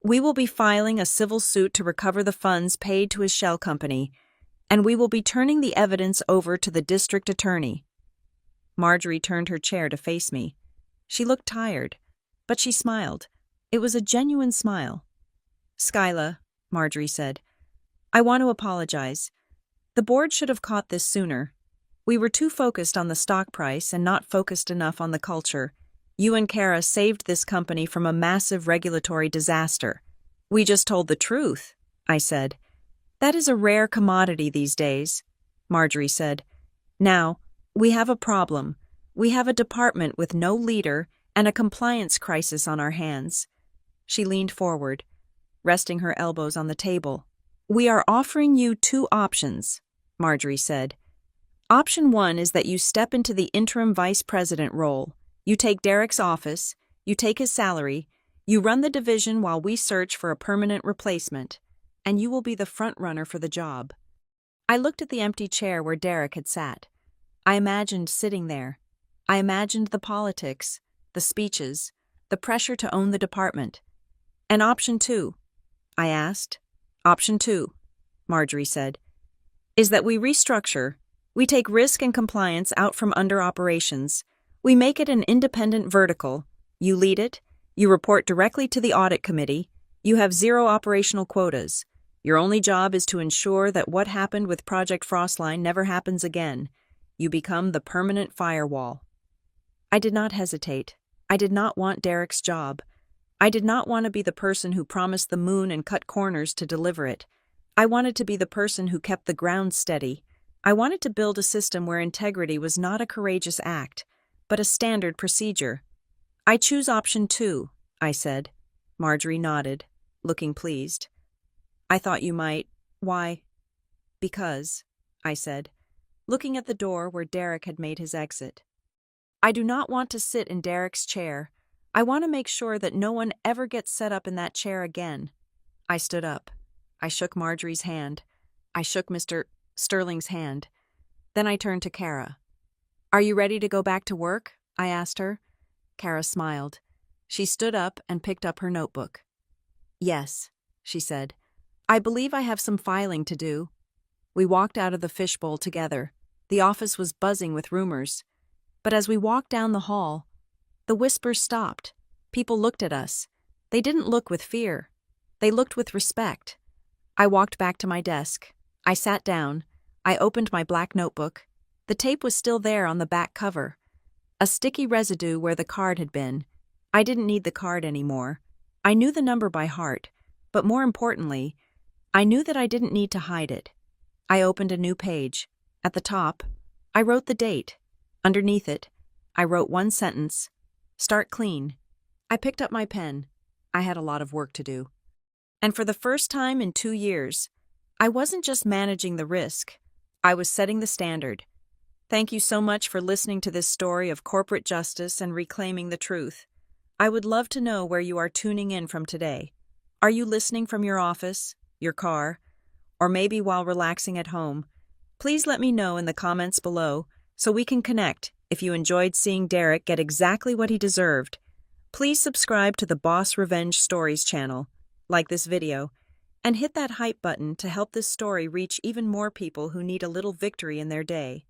We will be filing a civil suit to recover the funds paid to his shell company, and we will be turning the evidence over to the district attorney. Marjorie turned her chair to face me. She looked tired, but she smiled. It was a genuine smile. Skyla, Marjorie said, I want to apologize. The board should have caught this sooner. We were too focused on the stock price and not focused enough on the culture. You and Kara saved this company from a massive regulatory disaster. We just told the truth, I said. That is a rare commodity these days, Marjorie said. Now, we have a problem. We have a department with no leader and a compliance crisis on our hands. She leaned forward, resting her elbows on the table. We are offering you two options, Marjorie said. Option 1 is that you step into the interim vice president role. You take Derek's office, you take his salary, you run the division while we search for a permanent replacement, and you will be the front runner for the job. I looked at the empty chair where Derek had sat. I imagined sitting there. I imagined the politics, the speeches, the pressure to own the department. And option 2? I asked. Option 2, Marjorie said, is that we restructure. We take risk and compliance out from under operations. We make it an independent vertical. You lead it. You report directly to the audit committee. You have 0 operational quotas. Your only job is to ensure that what happened with Project Frostline never happens again. You become the permanent firewall. I did not hesitate. I did not want Derek's job. I did not want to be the person who promised the moon and cut corners to deliver it. I wanted to be the person who kept the ground steady. I wanted to build a system where integrity was not a courageous act, but a standard procedure. I choose option 2, I said. Marjorie nodded, looking pleased. I thought you might. Why? Because, I said, looking at the door where Derek had made his exit. I do not want to sit in Derek's chair. I want to make sure that no one ever gets set up in that chair again. I stood up. I shook Marjorie's hand. I shook Mr. Sterling's hand. Then I turned to Kara. Are you ready to go back to work? I asked her. Kara smiled. She stood up and picked up her notebook. Yes, she said. I believe I have some filing to do. We walked out of the fishbowl together. The office was buzzing with rumors. But as we walked down the hall, the whispers stopped. People looked at us. They didn't look with fear. They looked with respect. I walked back to my desk. I sat down. I opened my black notebook. The tape was still there on the back cover. a sticky residue where the card had been. I didn't need the card anymore. I knew the number by heart, but more importantly, I knew that I didn't need to hide it. I opened a new page. At the top, I wrote the date. Underneath it, I wrote one sentence: start clean. I picked up my pen. I had a lot of work to do. And for the first time in 2 years, I wasn't just managing the risk, I was setting the standard. Thank you so much for listening to this story of corporate justice and reclaiming the truth. I would love to know where you are tuning in from today. Are you listening from your office, your car, or maybe while relaxing at home? Please let me know in the comments below so we can connect. If you enjoyed seeing Derek get exactly what he deserved, please subscribe to the Boss Revenge Stories channel, like this video, and hit that hype button to help this story reach even more people who need a little victory in their day.